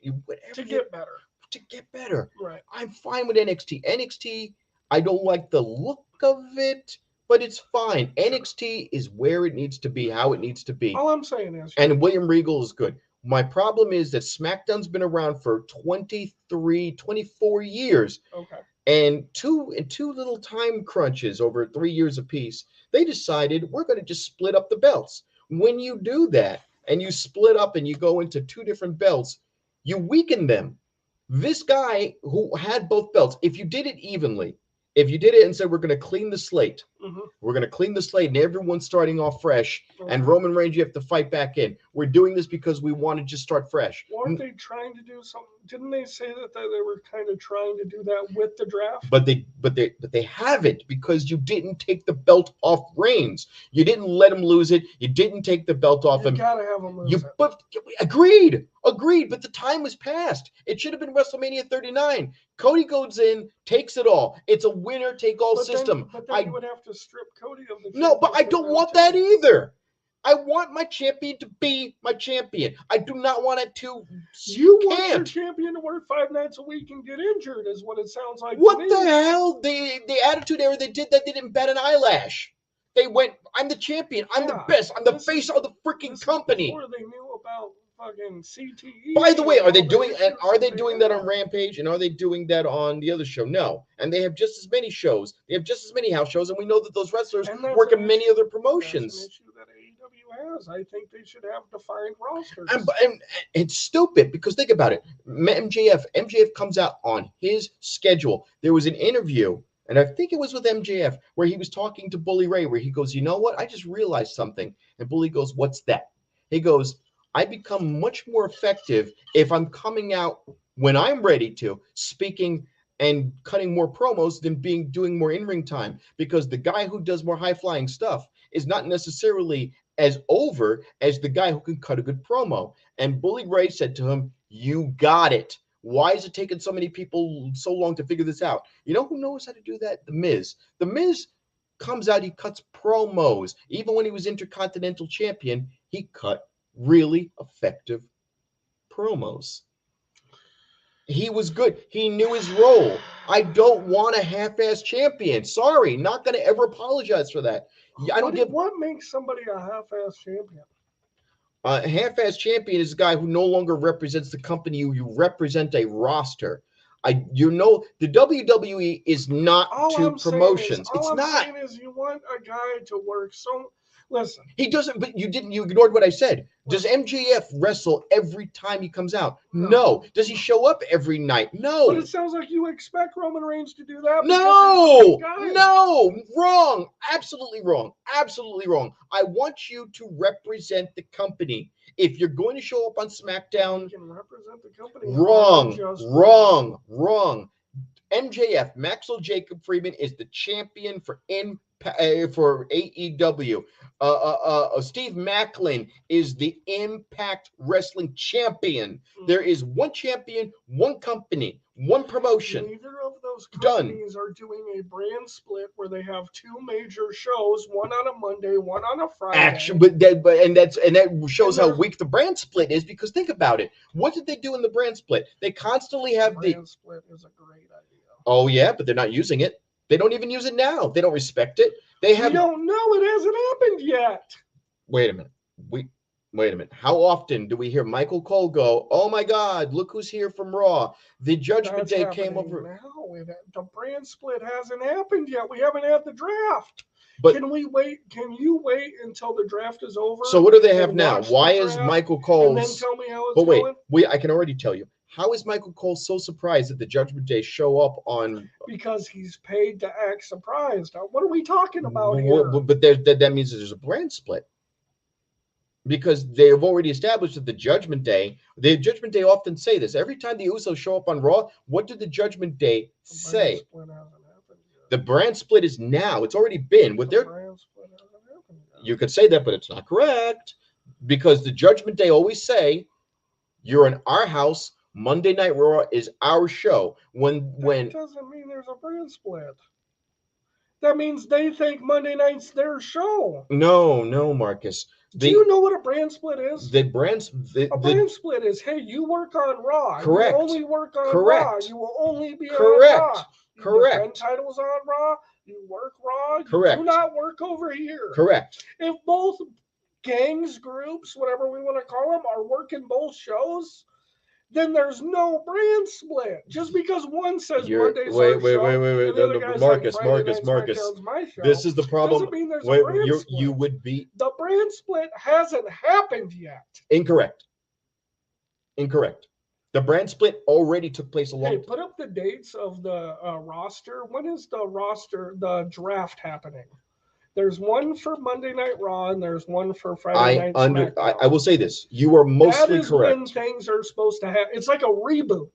better. To get better. Right. I'm fine with NXT. NXT. I don't like the look of it, but it's fine. NXT is where it needs to be, how it needs to be. All I'm saying is, and William Regal is good. My problem is that SmackDown's been around for 23, 24 years. Okay. And two little time crunches over 3 years apiece, they decided we're going to just split up the belts. When you do that and you split up and you go into 2 different belts, you weaken them. This guy who had both belts, if you did it evenly, if you did it and said, we're going to clean the slate, we're going to clean the slate and everyone's starting off fresh, and Roman Reigns, you have to fight back in. We're doing this because we want to just start fresh. Weren't they trying to do something? Didn't they say that they were kind of trying to do that with the draft? But they haven't, because you didn't take the belt off Reigns. You didn't let him lose it. You didn't take the belt off him. You gotta have him lose it. But agreed. But the time was past. It should have been WrestleMania 39. Cody goes in, takes it all. It's a winner-take-all system. But then you would have to strip Cody of the. No, but I don't want that either. I want my champion to be my champion. I do not want it to. You want your champion to work 5 nights a week and get injured, is what it sounds like. What the hell? The Attitude Era, they didn't bat an eyelash. They went, I'm the champion. I'm the best. I'm the face of the freaking company. Before they knew about fucking CTE. By the way, are they doing that on Rampage, and are they doing that on the other show? No. And they have just as many shows. They have just as many house shows, and we know that those wrestlers work in many other promotions. That's an issue that AEW has. I think they should have defined rosters. And it's stupid, because think about it. MJF comes out on his schedule. There was an interview, and I think it was with MJF, where he was talking to Bully Ray, where he goes, you know what? I just realized something. And Bully goes, what's that? He goes, I become much more effective if I'm coming out when I'm ready to, speaking and cutting more promos than doing more in-ring time, because the guy who does more high-flying stuff is not necessarily as over as the guy who can cut a good promo. And Bully Ray said to him, you got it. Why is it taking so many people so long to figure this out? You know who knows how to do that? The Miz. The Miz comes out, he cuts promos. Even when he was Intercontinental Champion, he cut really effective promos. He was good. He knew his role. I don't want a half-ass champion. Sorry, not going to ever apologize for that. What makes somebody a half-ass champion? A half-ass champion is a guy who no longer represents the company. You represent a roster. The WWE is not two promotions. All I'm saying is you want a guy to work so. Listen. He doesn't, but you ignored what I said. Does MJF wrestle every time he comes out? No. Does he show up every night? No. But it sounds like you expect Roman Reigns to do that. No, wrong. Absolutely wrong. Absolutely wrong. I want you to represent the company. If you're going to show up on SmackDown, you can represent the company. Wrong. MJF, Maxwell Jacob Friedman, is the champion for AEW. Steve Macklin is the Impact Wrestling champion. There is one champion, one company, one promotion. Neither of those companies are doing a brand split where they have two major shows, one on a Monday, one on a Friday. Actually, that shows how weak the brand split is, because think about it. What did they do in the brand split? They constantly have the brand split is a great idea. Oh yeah, but they're not using it. They don't even use it now. They don't respect it. We don't know. It hasn't happened yet. Wait a minute. Wait a minute. How often do we hear Michael Cole go, "Oh my God, look who's here from Raw"? The Judgment Day came over. Now. The brand split hasn't happened yet. We haven't had the draft. But can we wait? Can you wait until the draft is over? So what do they have now? Why is Michael Cole? And then tell me how it's going. Wait. I can already tell you. How is Michael Cole so surprised that the Judgment Day show up on? Because he's paid to act surprised. What are we talking about here? But that means there's a brand split. Because they have already established that the Judgment Day often say this. Every time the Usos show up on Raw, what did the Judgment Day say? The brand split is now. It's already been. You could say that, but it's not correct. Because the Judgment Day always say, "You're in our house. Monday Night Raw is our show." That doesn't mean there's a brand split. That means they think Monday night's their show. No, Marcus. Do you know what a brand split is? A brand split is, hey, you work on Raw. Correct. You only work on Raw. You will only be on Raw. Correct. Defend titles on Raw. You work Raw. Correct. You do not work over here. Correct. If both gangs, groups, whatever we want to call them, are working both shows, then there's no brand split. Just because one says Monday's our show, Marcus. This is the problem. Doesn't mean there's a brand split. You would be. The brand split hasn't happened yet. Incorrect. The brand split already took place a long time. Put up the dates of the roster. When is the draft happening? There's one for Monday Night Raw and there's one for Friday Night SmackDown. I will say this. You are mostly correct. That is when things are supposed to happen. It's like a reboot.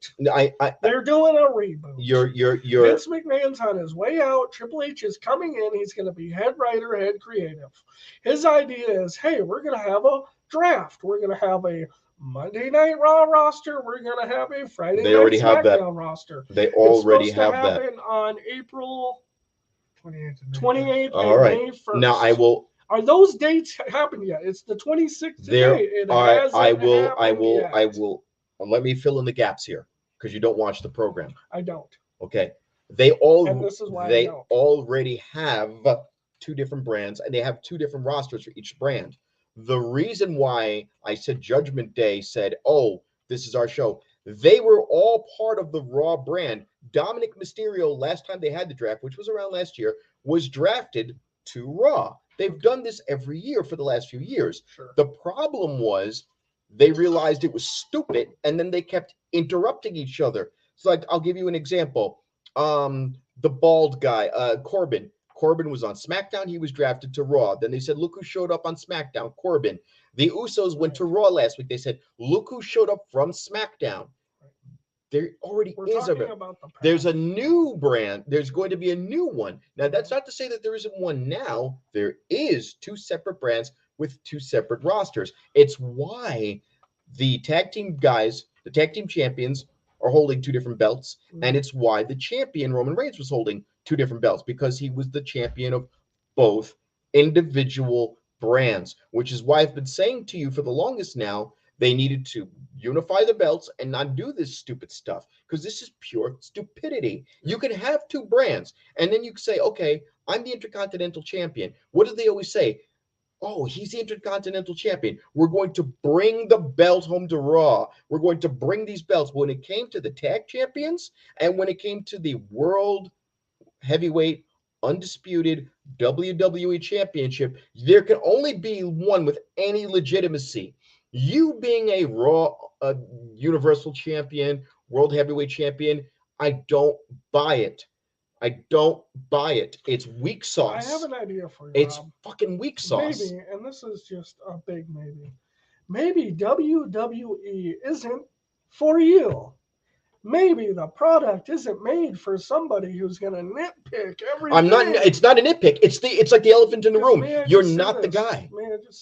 They're doing a reboot. You're Vince McMahon's on his way out. Triple H is coming in. He's going to be head writer, head creative. His idea is, hey, we're going to have a draft. We're going to have a Monday Night Raw roster. We're going to have a Friday Night SmackDown roster. They already have that. It's supposed to happen on April 28th All right. May 1st. Now I will. Are those dates happened yet? It's the 26th today. I will. Let me fill in the gaps here because you don't watch the program. I don't. Okay. And this is why they already have two different brands and they have two different rosters for each brand. The reason why I said Judgment Day said, "Oh, this is our show." They were all part of the Raw brand. Dominic Mysterio, last time they had the draft, which was around last year, was drafted to Raw. They've done this every year for the last few years. Sure. The problem was they realized it was stupid, and then they kept interrupting each other. So, like, I'll give you an example. The bald guy, Corbin. Corbin was on SmackDown. He was drafted to Raw. Then they said, "Look who showed up on SmackDown, Corbin." The Usos went to Raw last week. They said, "Look who showed up from SmackDown." There already is there's a new brand. There's going to be a new one. Now, that's not to say that there isn't one now. There is two separate brands with two separate rosters. It's why the tag team guys, the tag team champions, are holding two different belts. And it's why the champion, Roman Reigns, was holding two different belts, because he was the champion of both individual brands, which is why I've been saying to you for the longest now, they needed to unify the belts and not do this stupid stuff, because this is pure stupidity. You can have two brands, and then you can say, "Okay, I'm the Intercontinental Champion." What do they always say? "Oh, he's the Intercontinental Champion. We're going to bring the belt home to Raw. We're going to bring these belts." When it came to the tag champions and when it came to the World Heavyweight undisputed WWE championship. There can only be one with any legitimacy. You being a Raw Universal Champion, World Heavyweight Champion, I don't buy it. I don't buy it. It's weak sauce. I have an idea for you, It's Rob. fucking weak sauce. Maybe, and this is just a big maybe. Maybe WWE isn't for you. Maybe the product isn't made for somebody who's going to nitpick everything. It's not a nitpick. It's like the elephant in the room. You're not the guy.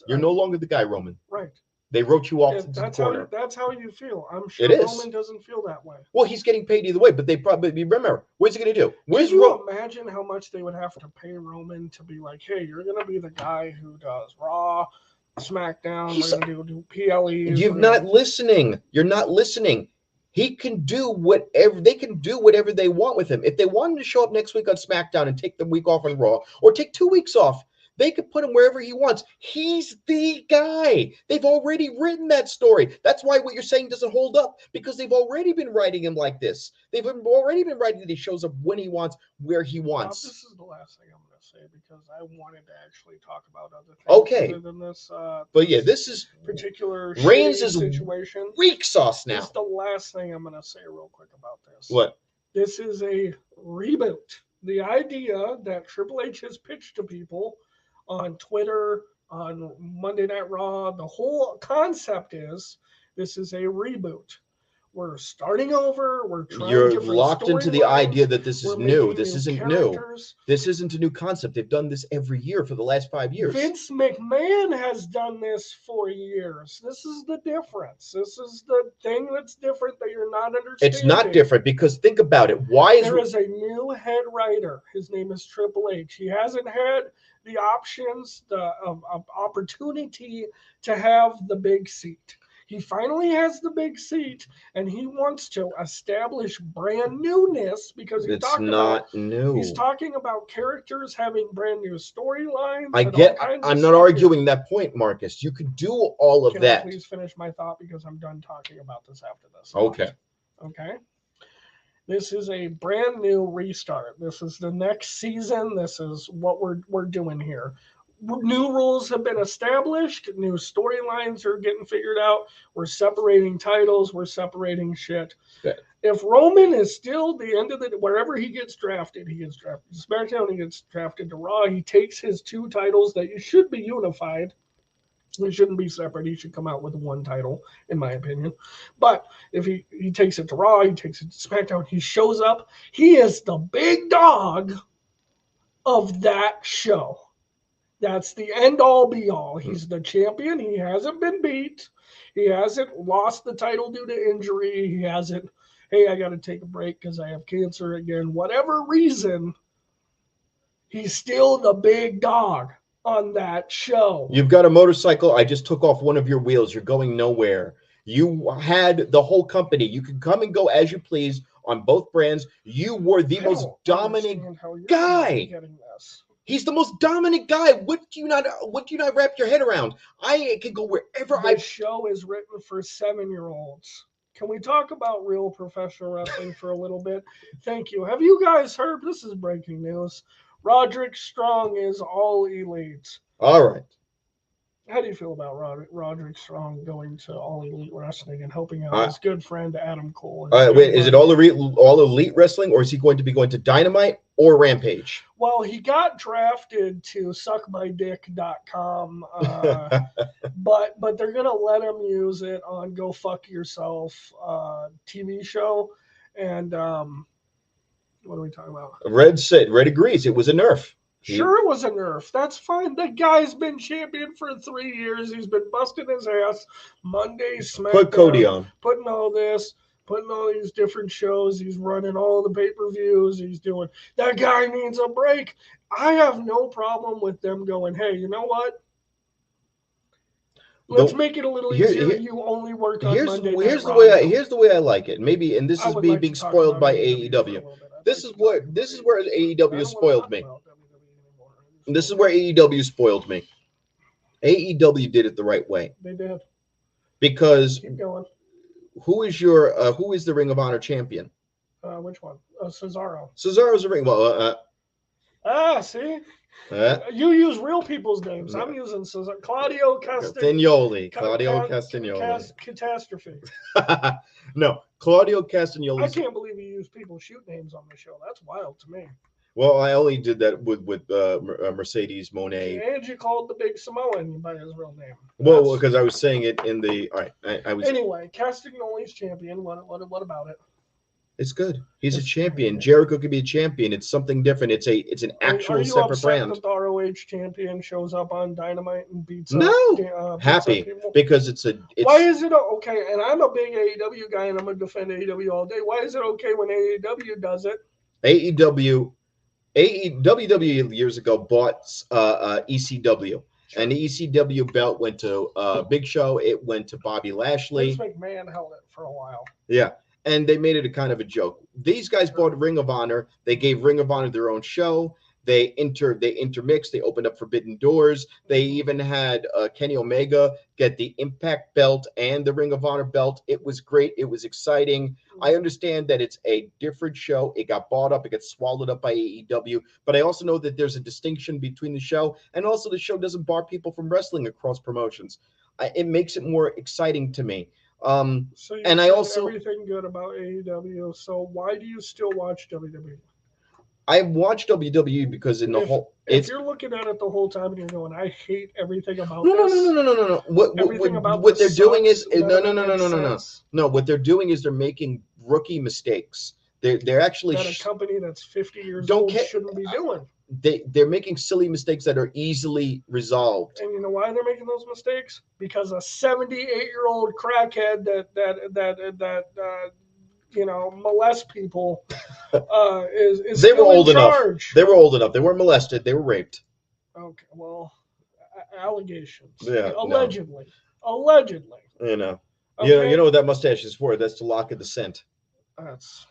You're no longer the guy, Roman. Right. They wrote you off into the corner. That's how you feel. I'm sure Roman doesn't feel that way. Well, he's getting paid either way, but they probably remember. What's he going to do? Can you imagine how much they would have to pay Roman to be like, hey, you're going to be the guy who does Raw, SmackDown, we're going to do PLEs. You're not listening. You're not listening. He can do whatever they want with him. If they want him to show up next week on SmackDown and take the week off on Raw, or take 2 weeks off, they could put him wherever he wants. He's the guy. They've already written that story. That's why what you're saying doesn't hold up, because they've already been writing him like this. They've already been writing that he shows up when he wants, where he wants. This is the last thing I'm going to say, because I wanted to actually talk about other things other than this. But yeah, this is particular Reigns' situation. Weak sauce now. This is the last thing I'm going to say real quick about this. What? This is a reboot. The idea that Triple H has pitched to people on Twitter, on Monday Night Raw, the whole concept is this is a reboot. We're starting over. We're trying. You're locked into the idea that this is new. This isn't new. This isn't a new concept. They've done this every year for the last 5 years. Vince McMahon has done this for years. This is the difference. This is the thing that's different that you're not understanding. It's not different, because think about it. There is a new head writer. His name is Triple H. He hasn't had the options, the opportunity to have the big seat. He finally has the big seat, and he wants to establish brand newness, because he's talking about characters having brand new storylines. I'm not arguing that point, Marcus. You could do all of that. Can I please finish my thought, because I'm done talking about this after this. Okay. This is a brand new restart. This is the next season. This is what we're doing here. New rules have been established. New storylines are getting figured out. We're separating titles. We're separating shit. Okay. If Roman is still the end of wherever he gets drafted, he gets drafted to SmackDown, he gets drafted to Raw. He takes his 2 titles that should be unified. They shouldn't be separate. He should come out with 1 title, in my opinion. But if he takes it to Raw, he takes it to SmackDown, he shows up. He is the big dog of that show. That's the end-all, be-all. He's the champion. He hasn't been beat. He hasn't lost the title due to injury. He hasn't, hey, I got to take a break because I have cancer again. Whatever reason, he's still the big dog on that show. You've got a motorcycle. I just took off one of your wheels. You're going nowhere. You had the whole company. You could come and go as you please on both brands. You were the most dominant guy. He's the most dominant guy. What do you not wrap your head around? I can go wherever This show is written for 7-year-olds. Can we talk about real professional wrestling for a little bit? Thank you. Have you guys heard? This is breaking news. Roderick Strong is All Elite. All right. How do you feel about Roderick Strong going to All Elite Wrestling and helping out his good friend Adam Cole? Wait, is it All Elite Wrestling, or is he going to be going to Dynamite or Rampage? Well, he got drafted to suckmydick.com, but they're going to let him use it on Go Fuck Yourself TV show. And what are we talking about? Red agrees. It was a nerf. Sure, it was a nerf. That's fine. The guy's been champion for 3 years. He's been busting his ass Monday, SmackDown. Put Cody on. Putting all these different shows. He's running all the pay-per-views. He's doing. That guy needs a break. I have no problem with them going, hey, you know what? Let's make it a little easier. You only work on Monday. Here's the way I like it. Maybe, and this is me being spoiled by AEW. This is where AEW spoiled me. This is where AEW spoiled me. AEW did it the right way. They did. Because keep going. Who is the Ring of Honor champion? Which one? Cesaro. Cesaro's a ring. Well, See? You use real people's names. I'm using Claudio Castagnoli. Claudio Castagnoli. Catastrophe. No, Claudio Castagnoli. I can't believe you use people's shoot names on the show. That's wild to me. Well, I only did that with Mercedes Monet. And you called the big Samoan by his real name. Well, because I was saying it in the. All right, I was. Anyway, Castagnoli's champion. What about it? It's good. He's a champion. Jericho could be a champion. It's something different. It's an actual separate brand. That the ROH champion shows up on Dynamite and beats happy because it's. Why is it okay? And I'm a big AEW guy, and I'm gonna defend AEW all day. Why is it okay when AEW does it? WWE years ago bought ECW. Sure. And the ECW belt went to Big Show. It went to Bobby Lashley. Vince McMahon held it for a while. Yeah. And they made it a kind of a joke. These guys bought Ring of Honor. They gave Ring of Honor their own show. They intermixed. They opened up forbidden doors. They even had Kenny Omega get the Impact belt and the Ring of Honor belt. It was great. It was exciting. I understand that it's a different show. It got bought up. It got swallowed up by AEW. But I also know that there's a distinction between the show. And also the show doesn't bar people from wrestling across promotions. It makes it more exciting to me. So you and I also everything good about AEW. So why do you still watch WWE? I watch WWE because if you're looking at it the whole time and you're going, I hate everything about this. No. What they're doing is no. What they're doing is they're making rookie mistakes. They're actually that a company that's 50 years old shouldn't be doing. They're making silly mistakes that are easily resolved. And you know why they're making those mistakes? Because a 78-year-old crackhead that molest people is they were old enough. They were old enough. They weren't molested. They were raped. Okay, well, allegations. Yeah, allegedly. You know. Okay. You know what that mustache is for? That's to lock in the scent. That's.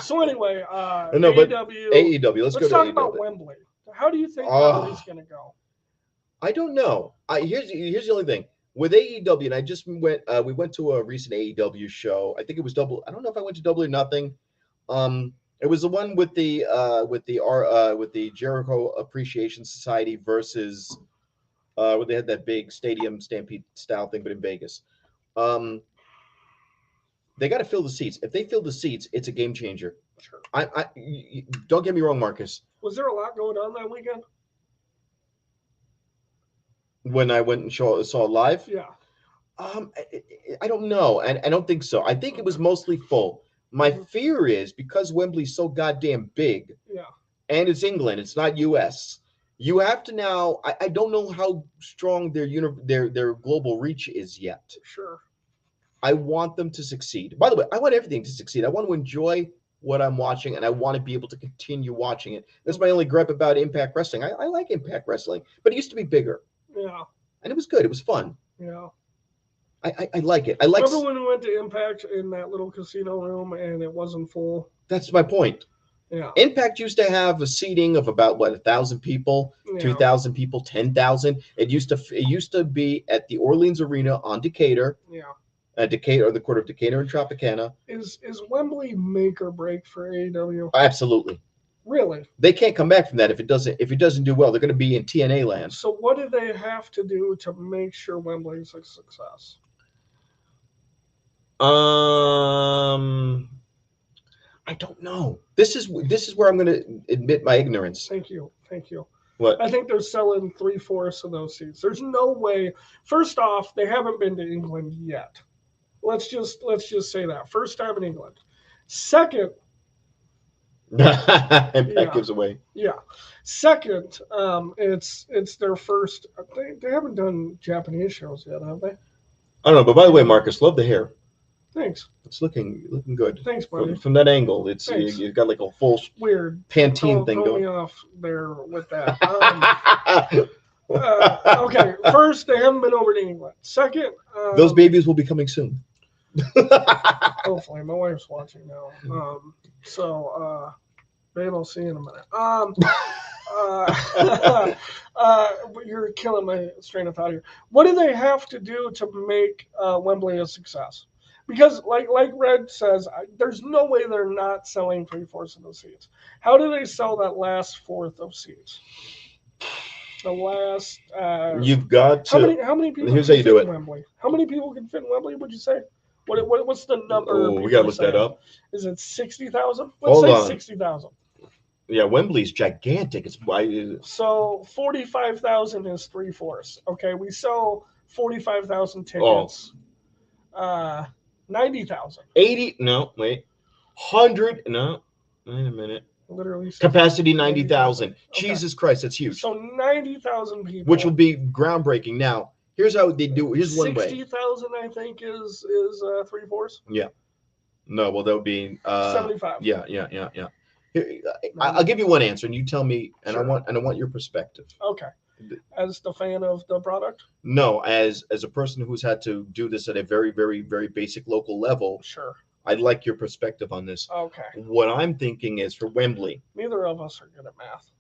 So anyway, AEW. Let's go talk about Wembley. How do you think Wembley's going to go? I don't know. Here's the only thing with AEW, and I just went. We went to a recent AEW show. I think it was Double. I don't know if I went to Double or Nothing. It was the one with the Jericho Appreciation Society versus where they had that big stadium stampede style thing, but in Vegas. They got to fill the seats. If they fill the seats, it's a game changer. Sure. Don't get me wrong, Marcus. Was there a lot going on that weekend? When I went and saw it live? Yeah. I don't know. I don't think so. I think it was mostly full. My fear is because Wembley's so goddamn big. Yeah. And it's England. It's not U.S. You have to now. I don't know how strong their global reach is yet. Sure. I want them to succeed. By the way, I want everything to succeed. I want to enjoy what I'm watching, and I want to be able to continue watching it. That's my only gripe about Impact Wrestling. I like Impact Wrestling, but it used to be bigger. Yeah. And it was good. It was fun. Yeah. I like it. Remember when we went to Impact in that little casino room and it wasn't full? That's my point. Yeah. Impact used to have a seating of about 1,000 people, 2,000 people, 10,000. It used to be at the Orleans Arena on Decatur. Yeah. Decatur, or the Court of Decatur and Tropicana. Is Wembley make or break for AEW? Absolutely. Really? They can't come back from that if it doesn't do well. They're going to be in TNA land. So what do they have to do to make sure Wembley's a success? I don't know. This is where I'm going to admit my ignorance. Thank you. What? I think they're selling 3/4 of those seats. There's no way. First off, they haven't been to England yet. Let's just say that. First time in England. Second, Impact gives away. Yeah. Second, it's their first. They haven't done Japanese shows yet, have they? I don't know, but by the way, Marcus, love the hair. Thanks. It's looking good. Thanks, buddy. From that angle, it's you've got like a full weird Pantene thing going. Me off there with that. Okay, first they haven't been over to England. Second, those babies will be coming soon. Hopefully, my wife's watching now. Babe, I'll see you in a minute. You're killing my train of thought here. What do they have to do to make Wembley a success? Because like Red says, there's no way they're not selling 3/4 of the seats. How do they sell that last fourth of seats? The last. You've got to. How many people? Here's how you do it. Wembley. How many people can fit in Wembley? Would you say? What's the number? Oh, we gotta look that up. Is it 60,000? Let's say 60,000. Yeah, Wembley's gigantic. It's so 45,000 is 3/4. Okay, we sell 45,000 tickets. 90,000. 80? No, wait. 100? No, wait a minute. Literally capacity 90,000. Okay. Jesus Christ, that's huge. So 90,000 people, which will be groundbreaking. Now, here's how they do. Here's one way. 60,000, I think, is 3/4. Yeah. No, well, that would be 75. Yeah. Here, I'll give you one answer, and you tell me. And sure. I want your perspective. Okay. As the fan of the product? No, as a person who's had to do this at a very, very, very basic local level. Sure. I'd like your perspective on this. Okay. What I'm thinking is for Wembley. Neither of us are good at math.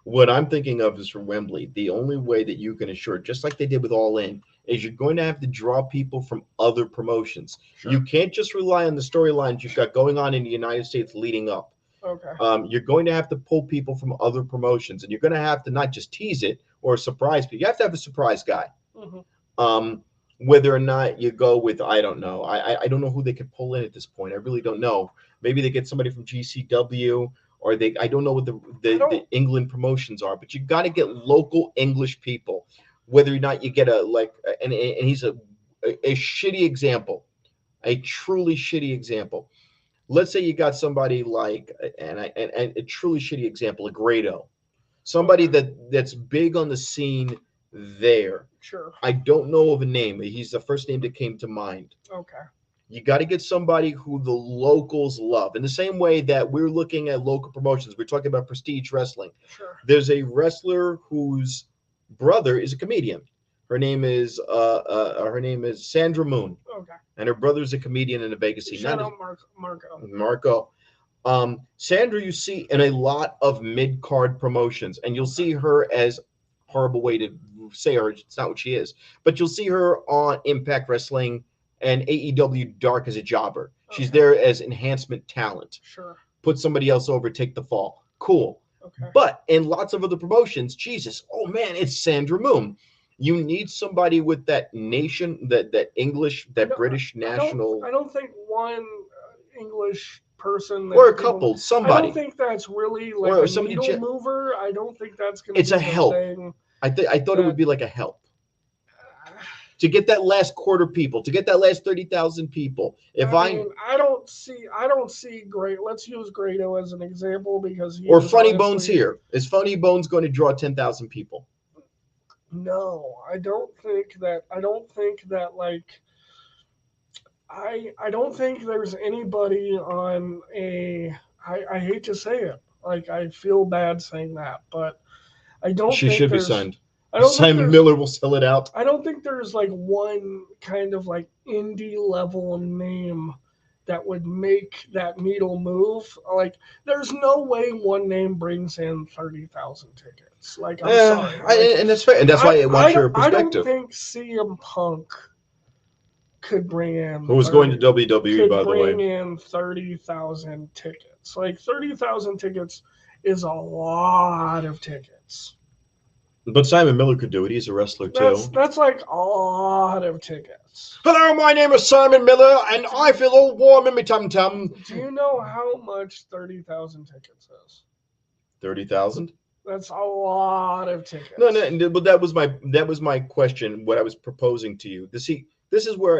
What I'm thinking of is for Wembley, the only way that you can assure, just like they did with All In, is you're going to have to draw people from other promotions. Sure. You can't just rely on the storylines you've got going on in the United States leading up. Okay. You're going to have to pull people from other promotions, and you're going to have to not just tease it or surprise people. You have to have a surprise guy. Mm-hmm. Whether or not you go with, I don't know. I don't know who they could pull in at this point. I really don't know. Maybe they get somebody from GCW, or I don't know what the England promotions are, but you got to get local English people. Whether or not you get and he's a shitty example, a truly shitty example. Let's say you got somebody like, and a truly shitty example, a Grado, somebody that's big on the scene there. Sure. I don't know of a name. He's the first name that came to mind. Okay. You got to get somebody who the locals love. In the same way that we're looking at local promotions, we're talking about Prestige Wrestling. Sure. There's a wrestler whose brother is a comedian. Her name is Sandra Moon. Okay. And her brother's a comedian in the Vegas scene. Shout out Marco. Sandra, you see in a lot of mid-card promotions, and you'll see her as horrible way to say her. It's not what she is, but you'll see her on Impact Wrestling and AEW Dark as a jobber. Okay. She's there as enhancement talent. Sure. Put somebody else over, take the fall. Cool. Okay. But in lots of other promotions, Jesus, oh man, it's Sandra Moon. You need somebody with that nation, that English, that British national. I don't think one English person or a couple, somebody. I don't think that's really like or a needle mover. I don't think that's going to. It's a help. Thing I thought it would be like a help to get that last quarter people, to get that last 30,000 people. I don't see great. Let's use Grado as an example because or Funny Bones here. Is Funny Bones going to draw 10,000 people? No, I don't think that like I don't think there's anybody on a I hate to say it. Like I feel bad saying that, but I don't she think should be signed. Simon Miller will sell it out. I don't think there's like one kind of like indie level name that would make that needle move. Like there's no way one name brings in 30,000 tickets. Like I'm sorry. And that's fair. And that's why I want your perspective. I don't think CM Punk could bring in who was going to WWE, by the way. Bring in 30,000 tickets. Like 30,000 tickets is a lot of tickets. But Simon Miller could do it. He's a wrestler too. That's like a lot of tickets. Hello, my name is Simon Miller, and I feel all warm in my tum-tum. Do you know how much 30,000 tickets is? 30,000? That's a lot of tickets. No, but that was my question. What I was proposing to you. This is where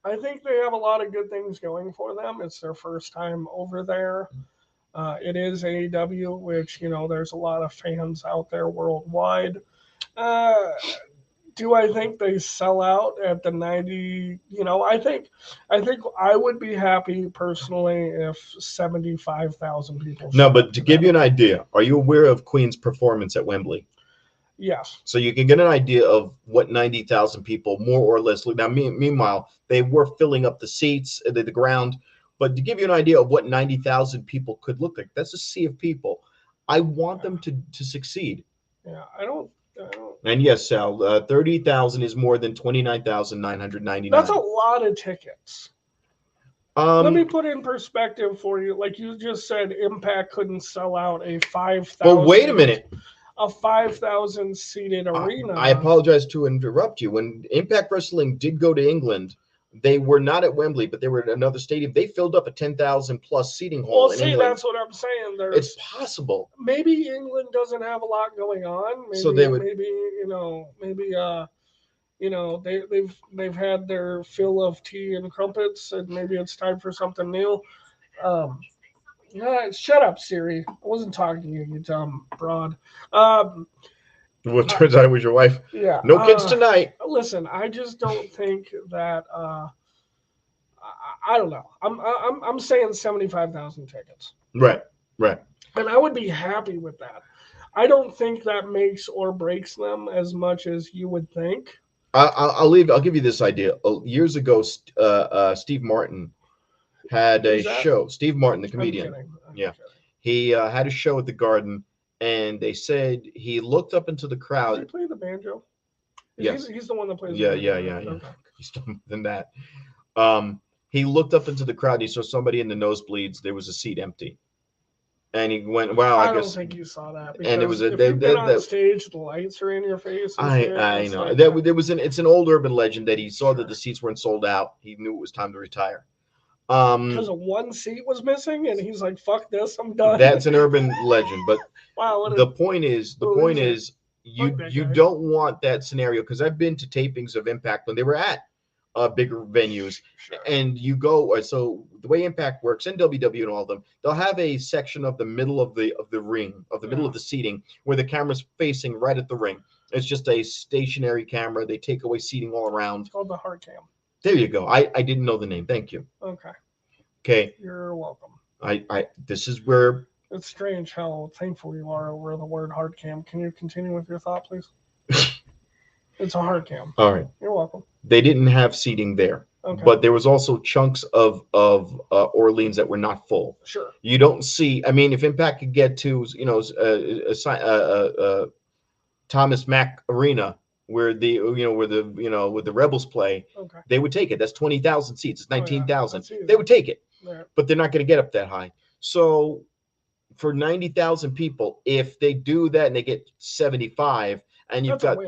I think they have a lot of good things going for them. It's their first time over there. It is AEW, which, there's a lot of fans out there worldwide. Do I think they sell out at the 90? I think I would be happy personally if 75,000 people. No, but to give you an idea, are you aware of Queen's performance at Wembley? Yes. So you can get an idea of what 90,000 people, more or less, look. Now, meanwhile, they were filling up the seats, the ground. But to give you an idea of what 90,000 people could look like, that's a sea of people. I want them to succeed. Yeah, And yes, Sal, 30,000 is more than 29,999. That's a lot of tickets. Let me put in perspective for you. Like you just said, Impact couldn't sell out a 5,000. But wait a minute. A 5,000 seated arena. I apologize to interrupt you. When Impact Wrestling did go to England, they were not at Wembley, but they were at another stadium. They filled up a 10,000 plus seating hall in England. That's what I'm saying. It's possible. Maybe England doesn't have a lot going on. Maybe, so they would. They've had their fill of tea and crumpets, and maybe it's time for something new. Shut up, Siri. I wasn't talking to you, you dumb broad. Well, it turns out it was your wife. Yeah. No kids tonight. Listen, I just don't think that. I don't know. I'm saying 75,000 tickets. Right. And I would be happy with that. I don't think that makes or breaks them as much as you would think. I'll give you this idea. Years ago, Steve Martin had a show. Steve Martin, the comedian. I'm kidding. He had a show at the Garden. And they said he looked up into the crowd. Did he play the banjo? Yes. He's the one that plays the banjo. Yeah. Okay. He's done than that. He looked up into the crowd. He saw somebody in the nosebleeds. There was a seat empty. And he went, "Well, I guess." I don't think you saw that. And it was if you've been on stage, the lights are in your face. I know. Like it's an old urban legend that he saw that the seats weren't sold out. He knew it was time to retire. Because one seat was missing, and he's like, "Fuck this, I'm done." That's an urban legend, but wow. The point is, you don't want that scenario, because I've been to tapings of Impact when they were at bigger venues, and you go. So the way Impact works, and WW and all of them, they'll have a section of the middle of the ring, of the middle of the seating, where the camera's facing right at the ring. It's just a stationary camera. They take away seating all around. It's called the hard cam. There you go. I didn't know the name. Thank you. Okay. You're welcome. This is where. It's strange how thankful you are over the word hard cam. Can you continue with your thought, please? It's a hard cam. All right. You're welcome. They didn't have seating there. Okay. But there was also chunks of Orleans that were not full. Sure. You don't see. I mean, if Impact could get to Thomas Mack Arena, where the Rebels play, they would take it. That's 20,000 seats. It's 19,000. They would take it, but they're not going to get up that high. So for 90,000 people, if they do that and they get 75, and you've got.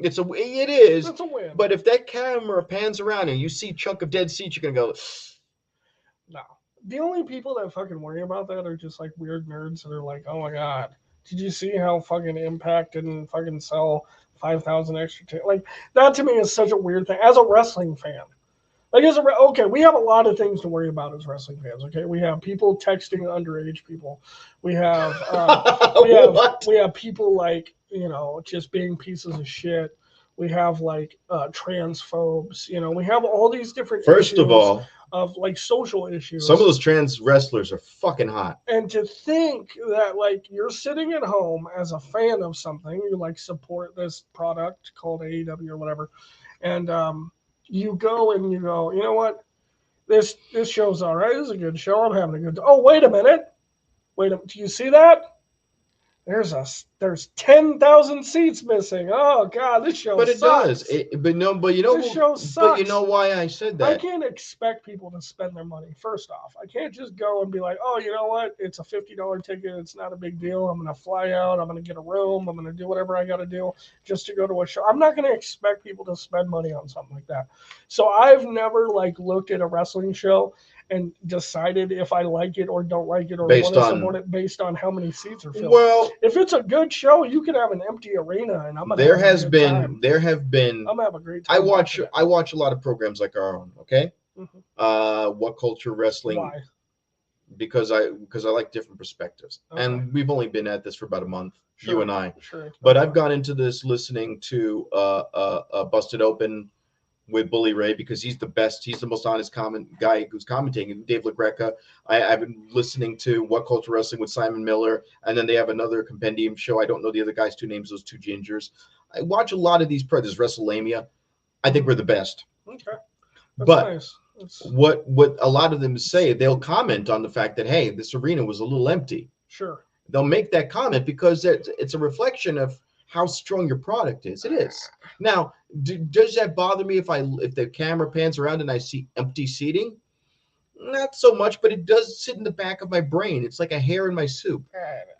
It is. That's a win. But if that camera pans around and you see a chunk of dead seats, you're gonna go. No. The only people that fucking worry about that are just like weird nerds that are like, "Oh my god, did you see how fucking Impact didn't fucking sell 5,000 extra tickets?" Like that to me is such a weird thing. As a wrestling fan, we have a lot of things to worry about as wrestling fans. Okay, we have people texting underage people. We have we have people like, just being pieces of shit. We have like transphobes. We have all these different First of all, of like social issues. Some of those trans wrestlers are fucking hot. And to think that like you're sitting at home as a fan of something, you like support this product called AEW or whatever, and you go and you go, you know what? This show's all right. It's a good show. I'm having a good. Oh, wait a minute. Do you see that? There's 10,000 seats missing. Oh God, this show. But it sucks. does. This show sucks. But you know why I said that? I can't expect people to spend their money. First off, I can't just go and be like, oh, you know what? It's a $50 ticket. It's not a big deal. I'm gonna fly out. I'm gonna get a room. I'm gonna do whatever I gotta do just to go to a show. I'm not gonna expect people to spend money on something like that. So I've never like looked at a wrestling show and decided if I like it or don't like it or want to support it based on how many seats are filled. Well, if it's a good show, you can have an empty arena, and I'm gonna. There have been. I'm gonna have a great time. I watch a lot of programs like our own. Okay. Mm-hmm. What Culture Wrestling? Why? Because I like different perspectives, and we've only been at this for about a month, you and I. Sure. But I've gone into this listening to Busted Open with Bully Ray, because he's the best. He's the most honest guy who's commentating. Dave LaGreca. I've been listening to What Culture Wrestling with Simon Miller, and then they have another compendium show. I don't know the other guy's two names, those two gingers. I watch a lot of these. There's WrestleMania. I think we're the best. Okay. That's but nice. What a lot of them say, they'll comment on the fact that, hey, this arena was a little empty. Sure. They'll make that comment because it's a reflection of how strong your product is. It is. Now, does that bother me if the camera pans around and I see empty seating? Not so much, but it does sit in the back of my brain. It's like a hair in my soup.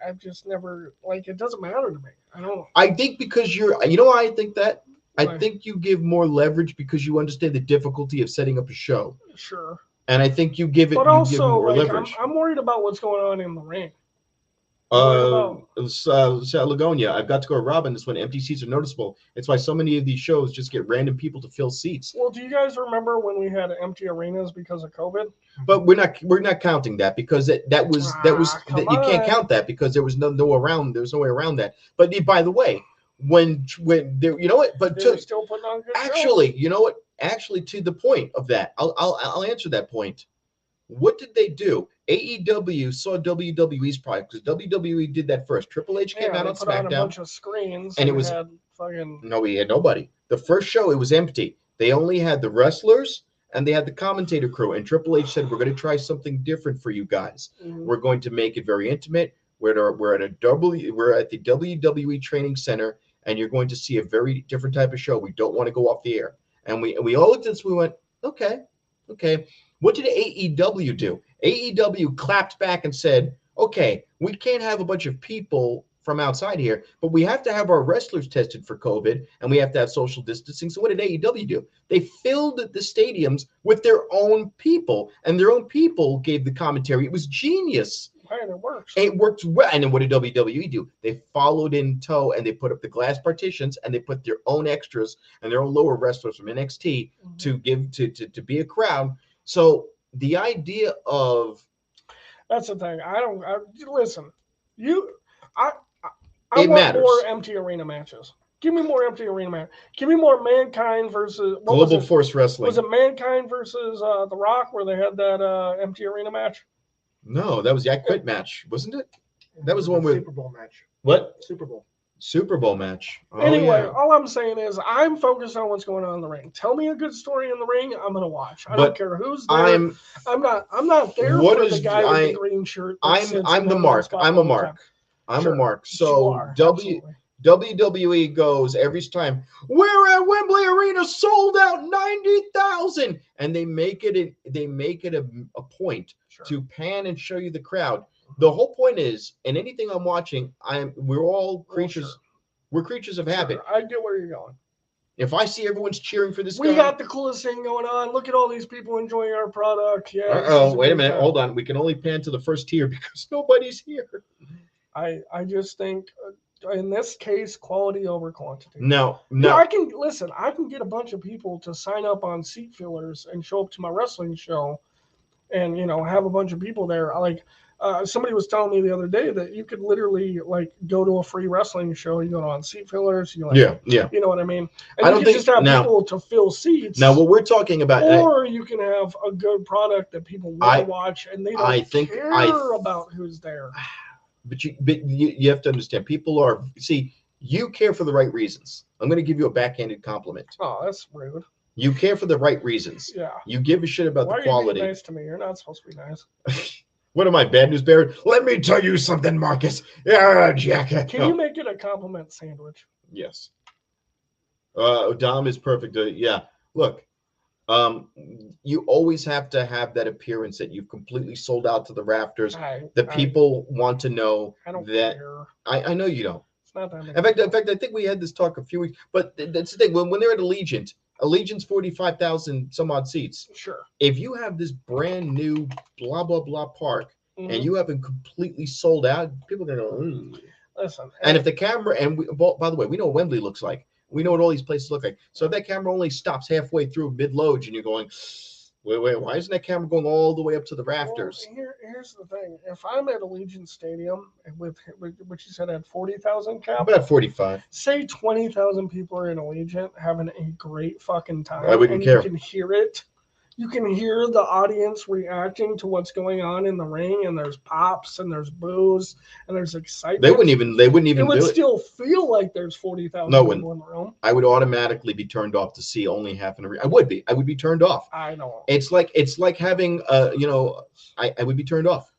I've just never, like, it doesn't matter to me. I don't know. I think because you know why I think that? I think you give more leverage because you understand the difficulty of setting up a show. Sure. And I think you give more leverage. I'm worried about what's going on in the ring. Lagonia. I've got to go to Robin. This one, empty seats are noticeable. It's why so many of these shows just get random people to fill seats. Well, do you guys remember when we had empty arenas because of COVID? But we're not counting that because that was you can't count that because there was no way around that. But by the way, when there, you know what? But they're still putting on good shows. You know what? Actually, to the point of that, I'll answer that point. What did they do? AEW saw WWE's product because WWE did that first. Triple H came out on SmackDown. On a bunch of screens and it was we had nobody. The first show, it was empty. They only had the wrestlers and they had the commentator crew. And Triple H said, "We're going to try something different for you guys. Mm-hmm. We're going to make it very intimate. We're at the WWE Training Center, and you're going to see a very different type of show. We don't want to go off the air." And we all looked at this. We went, okay. What did AEW do? AEW clapped back and said, okay, we can't have a bunch of people from outside here, but we have to have our wrestlers tested for COVID, and we have to have social distancing. So what did AEW do? They filled the stadiums with their own people, and their own people gave the commentary. It was genius. And it works. It worked well. And then what did WWE do? They followed in tow, and they put up the glass partitions, and they put their own extras and their own lower wrestlers from NXT to give to be a crowd. So the idea of that's the thing. Listen. I want matters. More empty arena matches. Give me more empty arena matches. Give me more Mankind versus Global Force Wrestling. Was it Mankind versus The Rock where they had that empty arena match? No, that was the I Quit match, wasn't it? That was the one with Super Bowl match. What? Super Bowl match. Oh, anyway, all I'm saying is I'm focused on what's going on in the ring. Tell me a good story in the ring, I'm gonna watch. I don't care who's there. I'm not there for the guy with the green shirt. I'm the mark. I'm a mark. I'm a mark. So WWE goes every time. We're at Wembley Arena, sold out 90,000, and they make it a point to pan and show you the crowd. The whole point is, in anything I'm watching, we're all creatures. We're creatures of habit. I get where you're going. If I see everyone's cheering for this guy, we got the coolest thing going on. Look at all these people enjoying our product. Yeah. Wait a minute. Hold on. We can only pan to the first tier because nobody's here. I just think in this case, quality over quantity. No. I can get a bunch of people to sign up on seat fillers and show up to my wrestling show, and have a bunch of people there. Like somebody was telling me the other day that you could literally go to a free wrestling show. You go on seat fillers. You know what I mean. And I don't think just have people to fill seats. Now, what we're talking about, or you can have a good product that people want to watch, and they don't care about who's there. But you have to understand, people you care for the right reasons. I'm going to give you a backhanded compliment. Oh, that's rude. You care for the right reasons. Yeah. You give a shit about the quality. Why are you being nice to me? You're not supposed to be nice. What am I, bad news bearer? Let me tell you something, Marcus. Yeah, Jack. Can you make it a compliment sandwich? Yes. Dom is perfect. Yeah. Look, you always have to have that appearance that you've completely sold out to the rafters. People want to know that. Care. I know you don't. It's not that in fact, I think we had this talk a few weeks. But that's the thing. When they're at Allegiant's 45,000 some odd seats. Sure. If you have this brand new blah blah blah park and you haven't completely sold out, people are gonna go. Listen. And if the camera by the way, we know what Wembley looks like. We know what all these places look like. So if that camera only stops halfway through mid-load and you're going, wait, why isn't that camera going all the way up to the rafters? Well, here's the thing. If I'm at Allegiant Stadium with which you said had 40,000 cap, about 45. Say 20,000 people are in Allegiant having a great fucking time. I wouldn't care. You can hear it. You can hear the audience reacting to what's going on in the ring, and there's pops and there's boos and there's excitement. They wouldn't even it would still feel like there's 40,000 people in the room. I would automatically be turned off to see only half an arena. I would be turned off. I know. It's like having I would be turned off.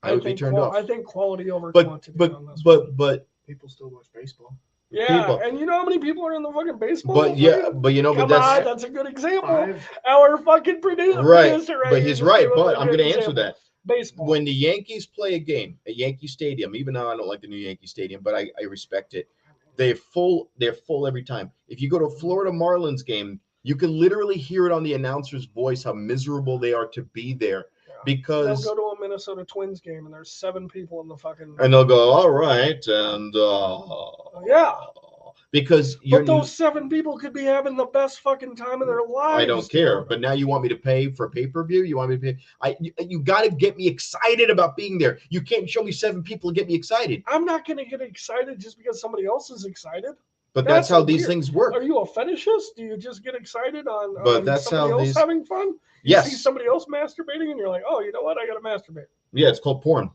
I would be turned off. I think quality over quantity. But people still watch baseball. Yeah, people. And you know how many people are in the fucking baseball? But yeah, but you know, Come but on, that's a good example. 5. Our fucking producer right. But here he's just right. gave us But a I'm good going to answer example. that. Baseball. When the Yankees play a game at Yankee Stadium, even though I don't like the new Yankee Stadium, but I respect it. They're full every time. If you go to a Florida Marlins game, you can literally hear it on the announcer's voice how miserable they are to be there. Yeah. Because they'll go to a Minnesota Twins game and there's 7 people in the fucking and they'll go, all right, and yeah. Because but those 7 people could be having the best fucking time of their lives. I don't care. But now you want me to pay for pay-per-view? You want me to pay? You got to get me excited about being there. You can't show me 7 people and get me excited. I'm not going to get excited just because somebody else is excited. But that's how these things work. Are you a fetishist? Do you just get excited on, but that's somebody how else having fun? You see somebody else masturbating and you're like, oh, you know what? I got to masturbate. Yeah, it's called porn.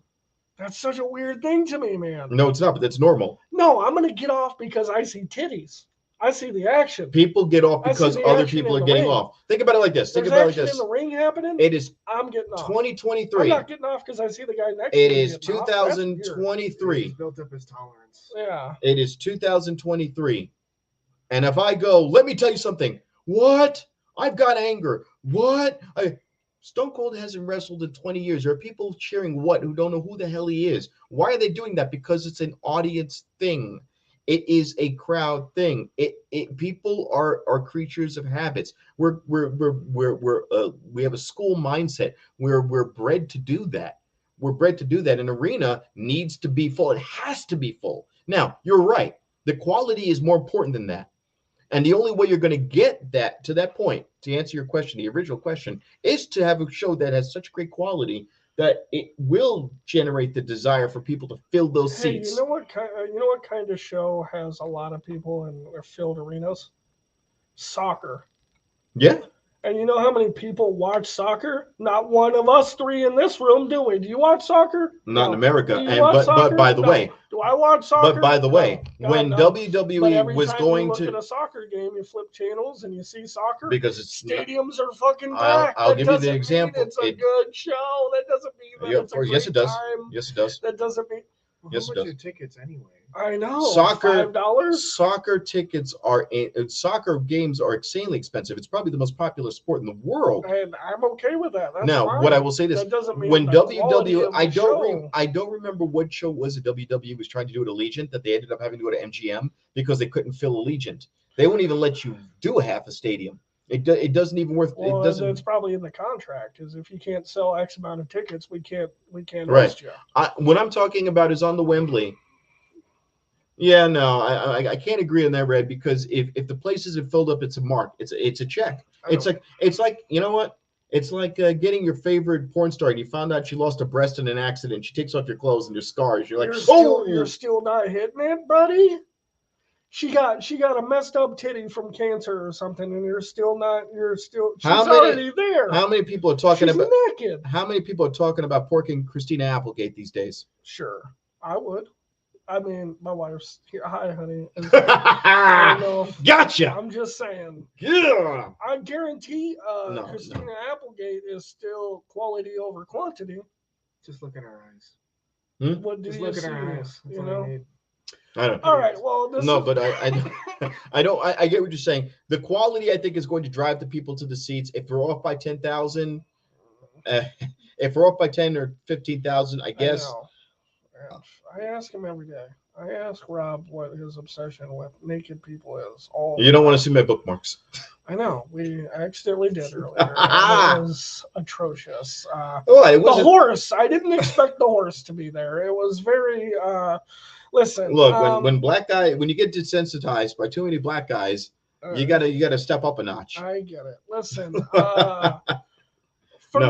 That's such a weird thing to me, man. No, it's not, but that's normal. No, I'm going to get off because I see titties. I see the action. People get off because other people are getting off. Think about it like this. Think about it like this. In the ring happening. It is. I'm getting off. 2023. I'm not getting off because I see the guy next to me. It is 2023. He's built up his tolerance. Yeah. It is 2023. And if I go, let me tell you something. What? I've got anger. What? Stone Cold hasn't wrestled in 20 years. There are people cheering what who don't know who the hell he is. Why are they doing that? Because it's an audience thing. It is a crowd thing. People are creatures of habits. We have a school mindset where we're bred to do that. We're bred to do that. An arena needs to be full. It has to be full. Now, you're right. The quality is more important than that. And the only way you're going to get that to that point, to answer your question, the original question, is to have a show that has such great quality that it will generate the desire for people to fill those seats. You know what kind of show has a lot of people in filled arenas? Soccer. Yeah. And you know how many people watch soccer? Not one of us 3 in this room do we? Do you watch soccer? Not in America. But by the way, do I watch soccer? But by the way, when WWE was going to look at a soccer game, you flip channels and you see soccer because it's stadiums are fucking packed. I'll give you the example. It's a good show. That doesn't mean that it's a great time. Yes, it does. That doesn't mean. Yes, how much are tickets anyway? I know. $5. Soccer tickets soccer games are insanely expensive. It's probably the most popular sport in the world. And I'm okay with that. That's now, fine. what I will say this: that doesn't mean when WWE, I don't remember what show it was that WWE was trying to do at Allegiant that they ended up having to go to MGM because they couldn't fill Allegiant. They won't even let you do half a stadium. It doesn't even worth. Well, it doesn't. It's probably in the contract because if you can't sell X amount of tickets, we can't right. host you. What I'm talking about is on the Wembley. Yeah, no, I can't agree on that, Red, because if the place isn't filled up, it's a mark. It's a check. It's like you know what? It's like getting your favorite porn star and you found out she lost a breast in an accident. She takes off your clothes and your scars. You're like, you're still not hitting it, buddy. She got a messed up titty from cancer or something, and she's already there. How many people are talking she's about naked? How many people are talking about porking Christina Applegate these days? Sure, I would. I mean, my wife's here. Hi, honey. I don't know gotcha. I'm just saying. Yeah. I guarantee Christina Applegate is still quality over quantity. Just look at her eyes. Just look at her eyes. That's you know. I don't. All right. Well, but I don't. I get what you're saying. The quality, I think, is going to drive the people to the seats. If we're off by 10,000, if we're off by 10 or 15,000, I guess. I ask him every day. I ask Rob what his obsession with naked people is. You don't want to see my bookmarks. I know. We accidentally did earlier. It was atrocious. The horse. I didn't expect the horse to be there. It was very. Listen. Look, when you get desensitized by too many black guys, you gotta step up a notch. I get it. Listen. There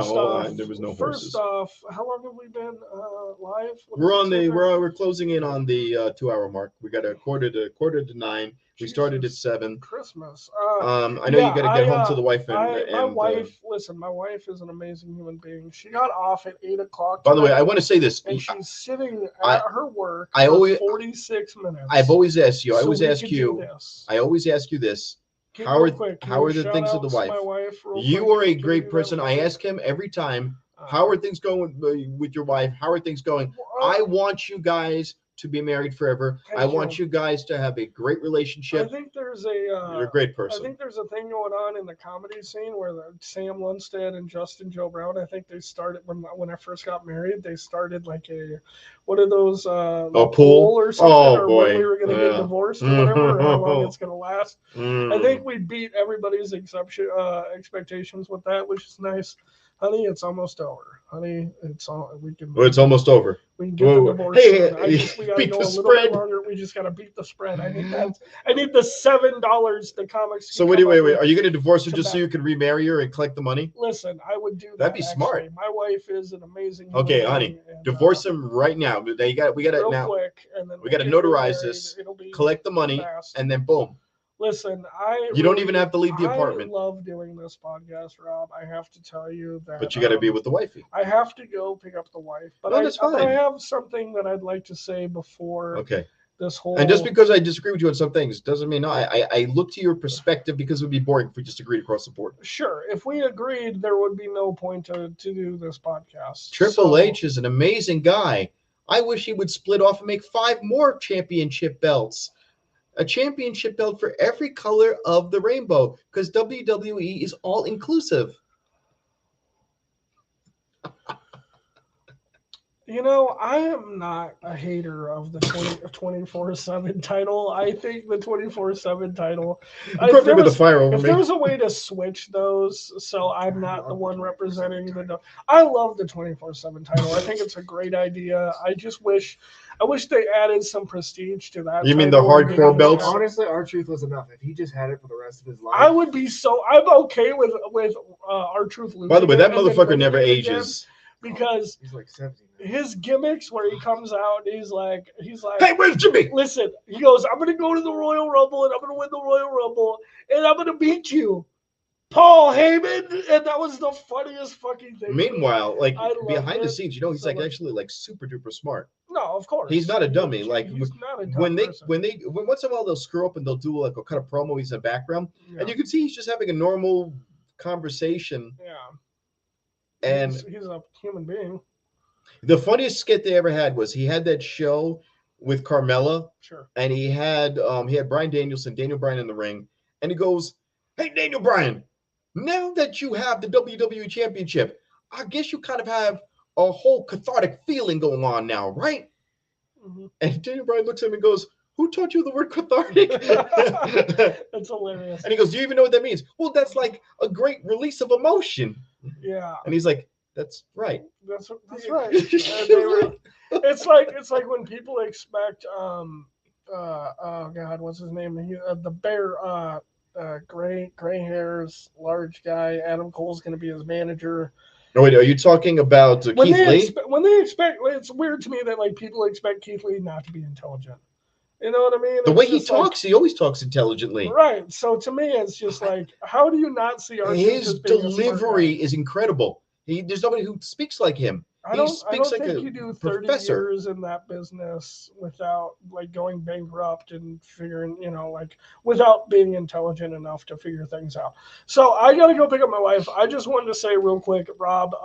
was no horses. First off, how long have we been live? We're closing in on the 2-hour mark. We got a quarter to 9. We started at 7. Christmas. I know you got to get home to the wife my wife. Listen, my wife is an amazing human being. She got off at 8 o'clock. By the way, I want to say this. And she's sitting at her work. For 46 minutes. I've always asked you. I always ask you this. How are the things of the wife? You are a great person. I ask him every time, how are things going with your wife? How are things going? I want you guys to be married forever. I want you guys to have a great relationship. I think there's you're a great person. I think there's a thing going on in the comedy scene where Sam Lundstedt and Justin Joe Brown, I think they started when I first got married, they started like one of those a pool or something, or boy. when we were gonna get divorced or whatever, or how long it's gonna last. I think we beat everybody's expectations with that, which is nice. Honey, it's almost over. Honey, it's all we can. Well, it's almost over. We can get the divorce. We gotta go a little bit longer. We just gotta beat the spread. I need that. I need the $7 the comics. So wait. Are you gonna divorce her just so you can remarry her and collect the money? Listen, I would do that. That'd be smart. My wife is an amazing. Okay, honey, divorce him right now. We gotta now. Quick, and then we gotta notarize this. Collect the money, and then boom. Listen, you don't even have to leave the apartment. I love doing this podcast, Rob. I have to tell you that. But you got to be with the wifey. I have to go pick up the wife. But that's fine. I have something that I'd like to say before. Okay. This whole. And just because I disagree with you on some things doesn't mean I look to your perspective, because it would be boring if we just agreed across the board. Sure. If we agreed, there would be no point to do this podcast. Triple H is an amazing guy. I wish he would split off and make 5 more championship belts. A championship belt for every color of the rainbow, because WWE is all inclusive. You know, I am not a hater of the 24/7 title. I think the 24/7 title. If there was a way to switch those, so I'm not the one representing the. I love the 24/7 title. I think it's a great idea. I wish they added some prestige to that. You mean the hardcore belts? Honestly, R-Truth was enough. If he just had it for the rest of his life, I would be so. I'm okay with R-Truth losing. By the way, that motherfucker never ages. Because he's like 70 now. His gimmicks where he comes out and he's like, hey, where's Jimmy? Listen, he goes, I'm gonna go to the Royal Rumble and I'm gonna win the Royal Rumble and I'm gonna beat you, Paul Heyman, and that was the funniest fucking thing. Meanwhile, like behind the scenes, he's actually like super duper smart. No, of course. He's not a dummy. Like he's not a dumb when person. when once in a while they'll screw up and they'll do like a kind of promo. He's in the background, and you can see he's just having a normal conversation. Yeah. And he's a human being. The funniest skit they ever had was he had that show with Carmella. Sure. And he had Daniel Bryan in the ring, and he goes, "Hey, Daniel Bryan, now that you have the WWE Championship, I guess you kind of have a whole cathartic feeling going on now, right?" Mm-hmm. And Daniel Bryan looks at him and goes, "Who taught you the word cathartic?" That's hilarious. And he goes, "Do you even know what that means?" "Well, that's like a great release of emotion." Yeah. And he's like, "That's right." That's right. It's like when people expect oh God, what's his name? The bear, gray hairs, large guy. Adam Cole's going to be his manager. No, wait, are you talking about Keith Lee? When they expect, it's weird to me that like people expect Keith Lee not to be intelligent. You know what I mean? The way he talks, he always talks intelligently. Right. So to me, it's just like, how do you not see his delivery is incredible. There's nobody who speaks like him. I don't think you do 30 years in that business without like going bankrupt and figuring, like without being intelligent enough to figure things out. So I got to go pick up my wife. I just wanted to say real quick, Rob,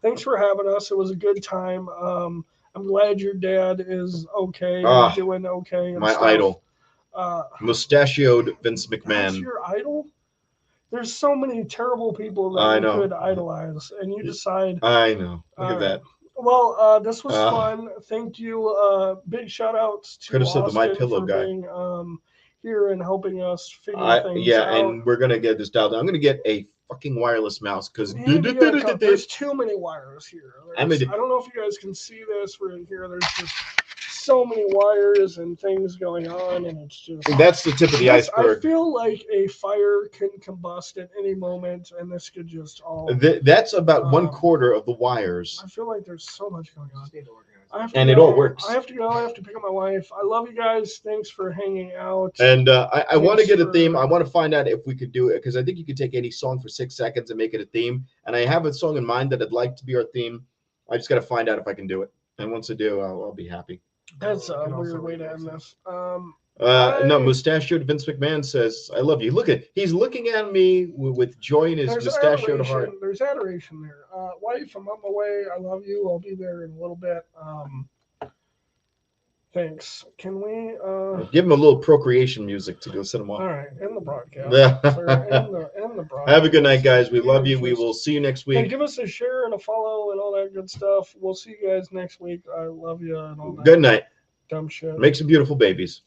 thanks for having us. It was a good time. I'm glad your dad is okay and doing okay. My idol. Mustachioed Vince McMahon. That's your idol? There's so many terrible people that you could idolize, and you decide. I know. Look at that. Well, this was fun. Thank you. Big shout outs to Austin the My Pillow guy. Being here and helping us figure things out. Yeah, and we're gonna get this dialed down. I'm gonna get a fucking wireless mouse because there's too many wires here. I don't know if you guys can see this. We're in here. There's just so many wires and things going on, and it's just that's the tip of the iceberg. I feel like a fire can combust at any moment, and this could just all. That's about 1/4 of the wires. I feel like there's so much going on. It all works. I have to go. I have to pick up my wife. I love you guys. Thanks for hanging out. And I want to get a theme. I want to find out if we could do it, because I think you could take any song for 6 seconds and make it a theme. And I have a song in mind that I'd like to be our theme. I just got to find out if I can do it. And once I do, I'll be happy. That's a weird way to end this. No, mustachioed Vince McMahon says, "I love you." Look he's looking at me with joy in his mustachioed heart. There's adoration there. Wife, I'm on my way. I love you. I'll be there in a little bit. Thanks. Can we give him a little procreation music to go set him off? All right, end the broadcast. End the broadcast. Have a good night, guys. We love you. We will see you next week. And give us a share and a follow and all that good stuff. We'll see you guys next week. I love you and all that. Good night. Dumb shit. Make some beautiful babies.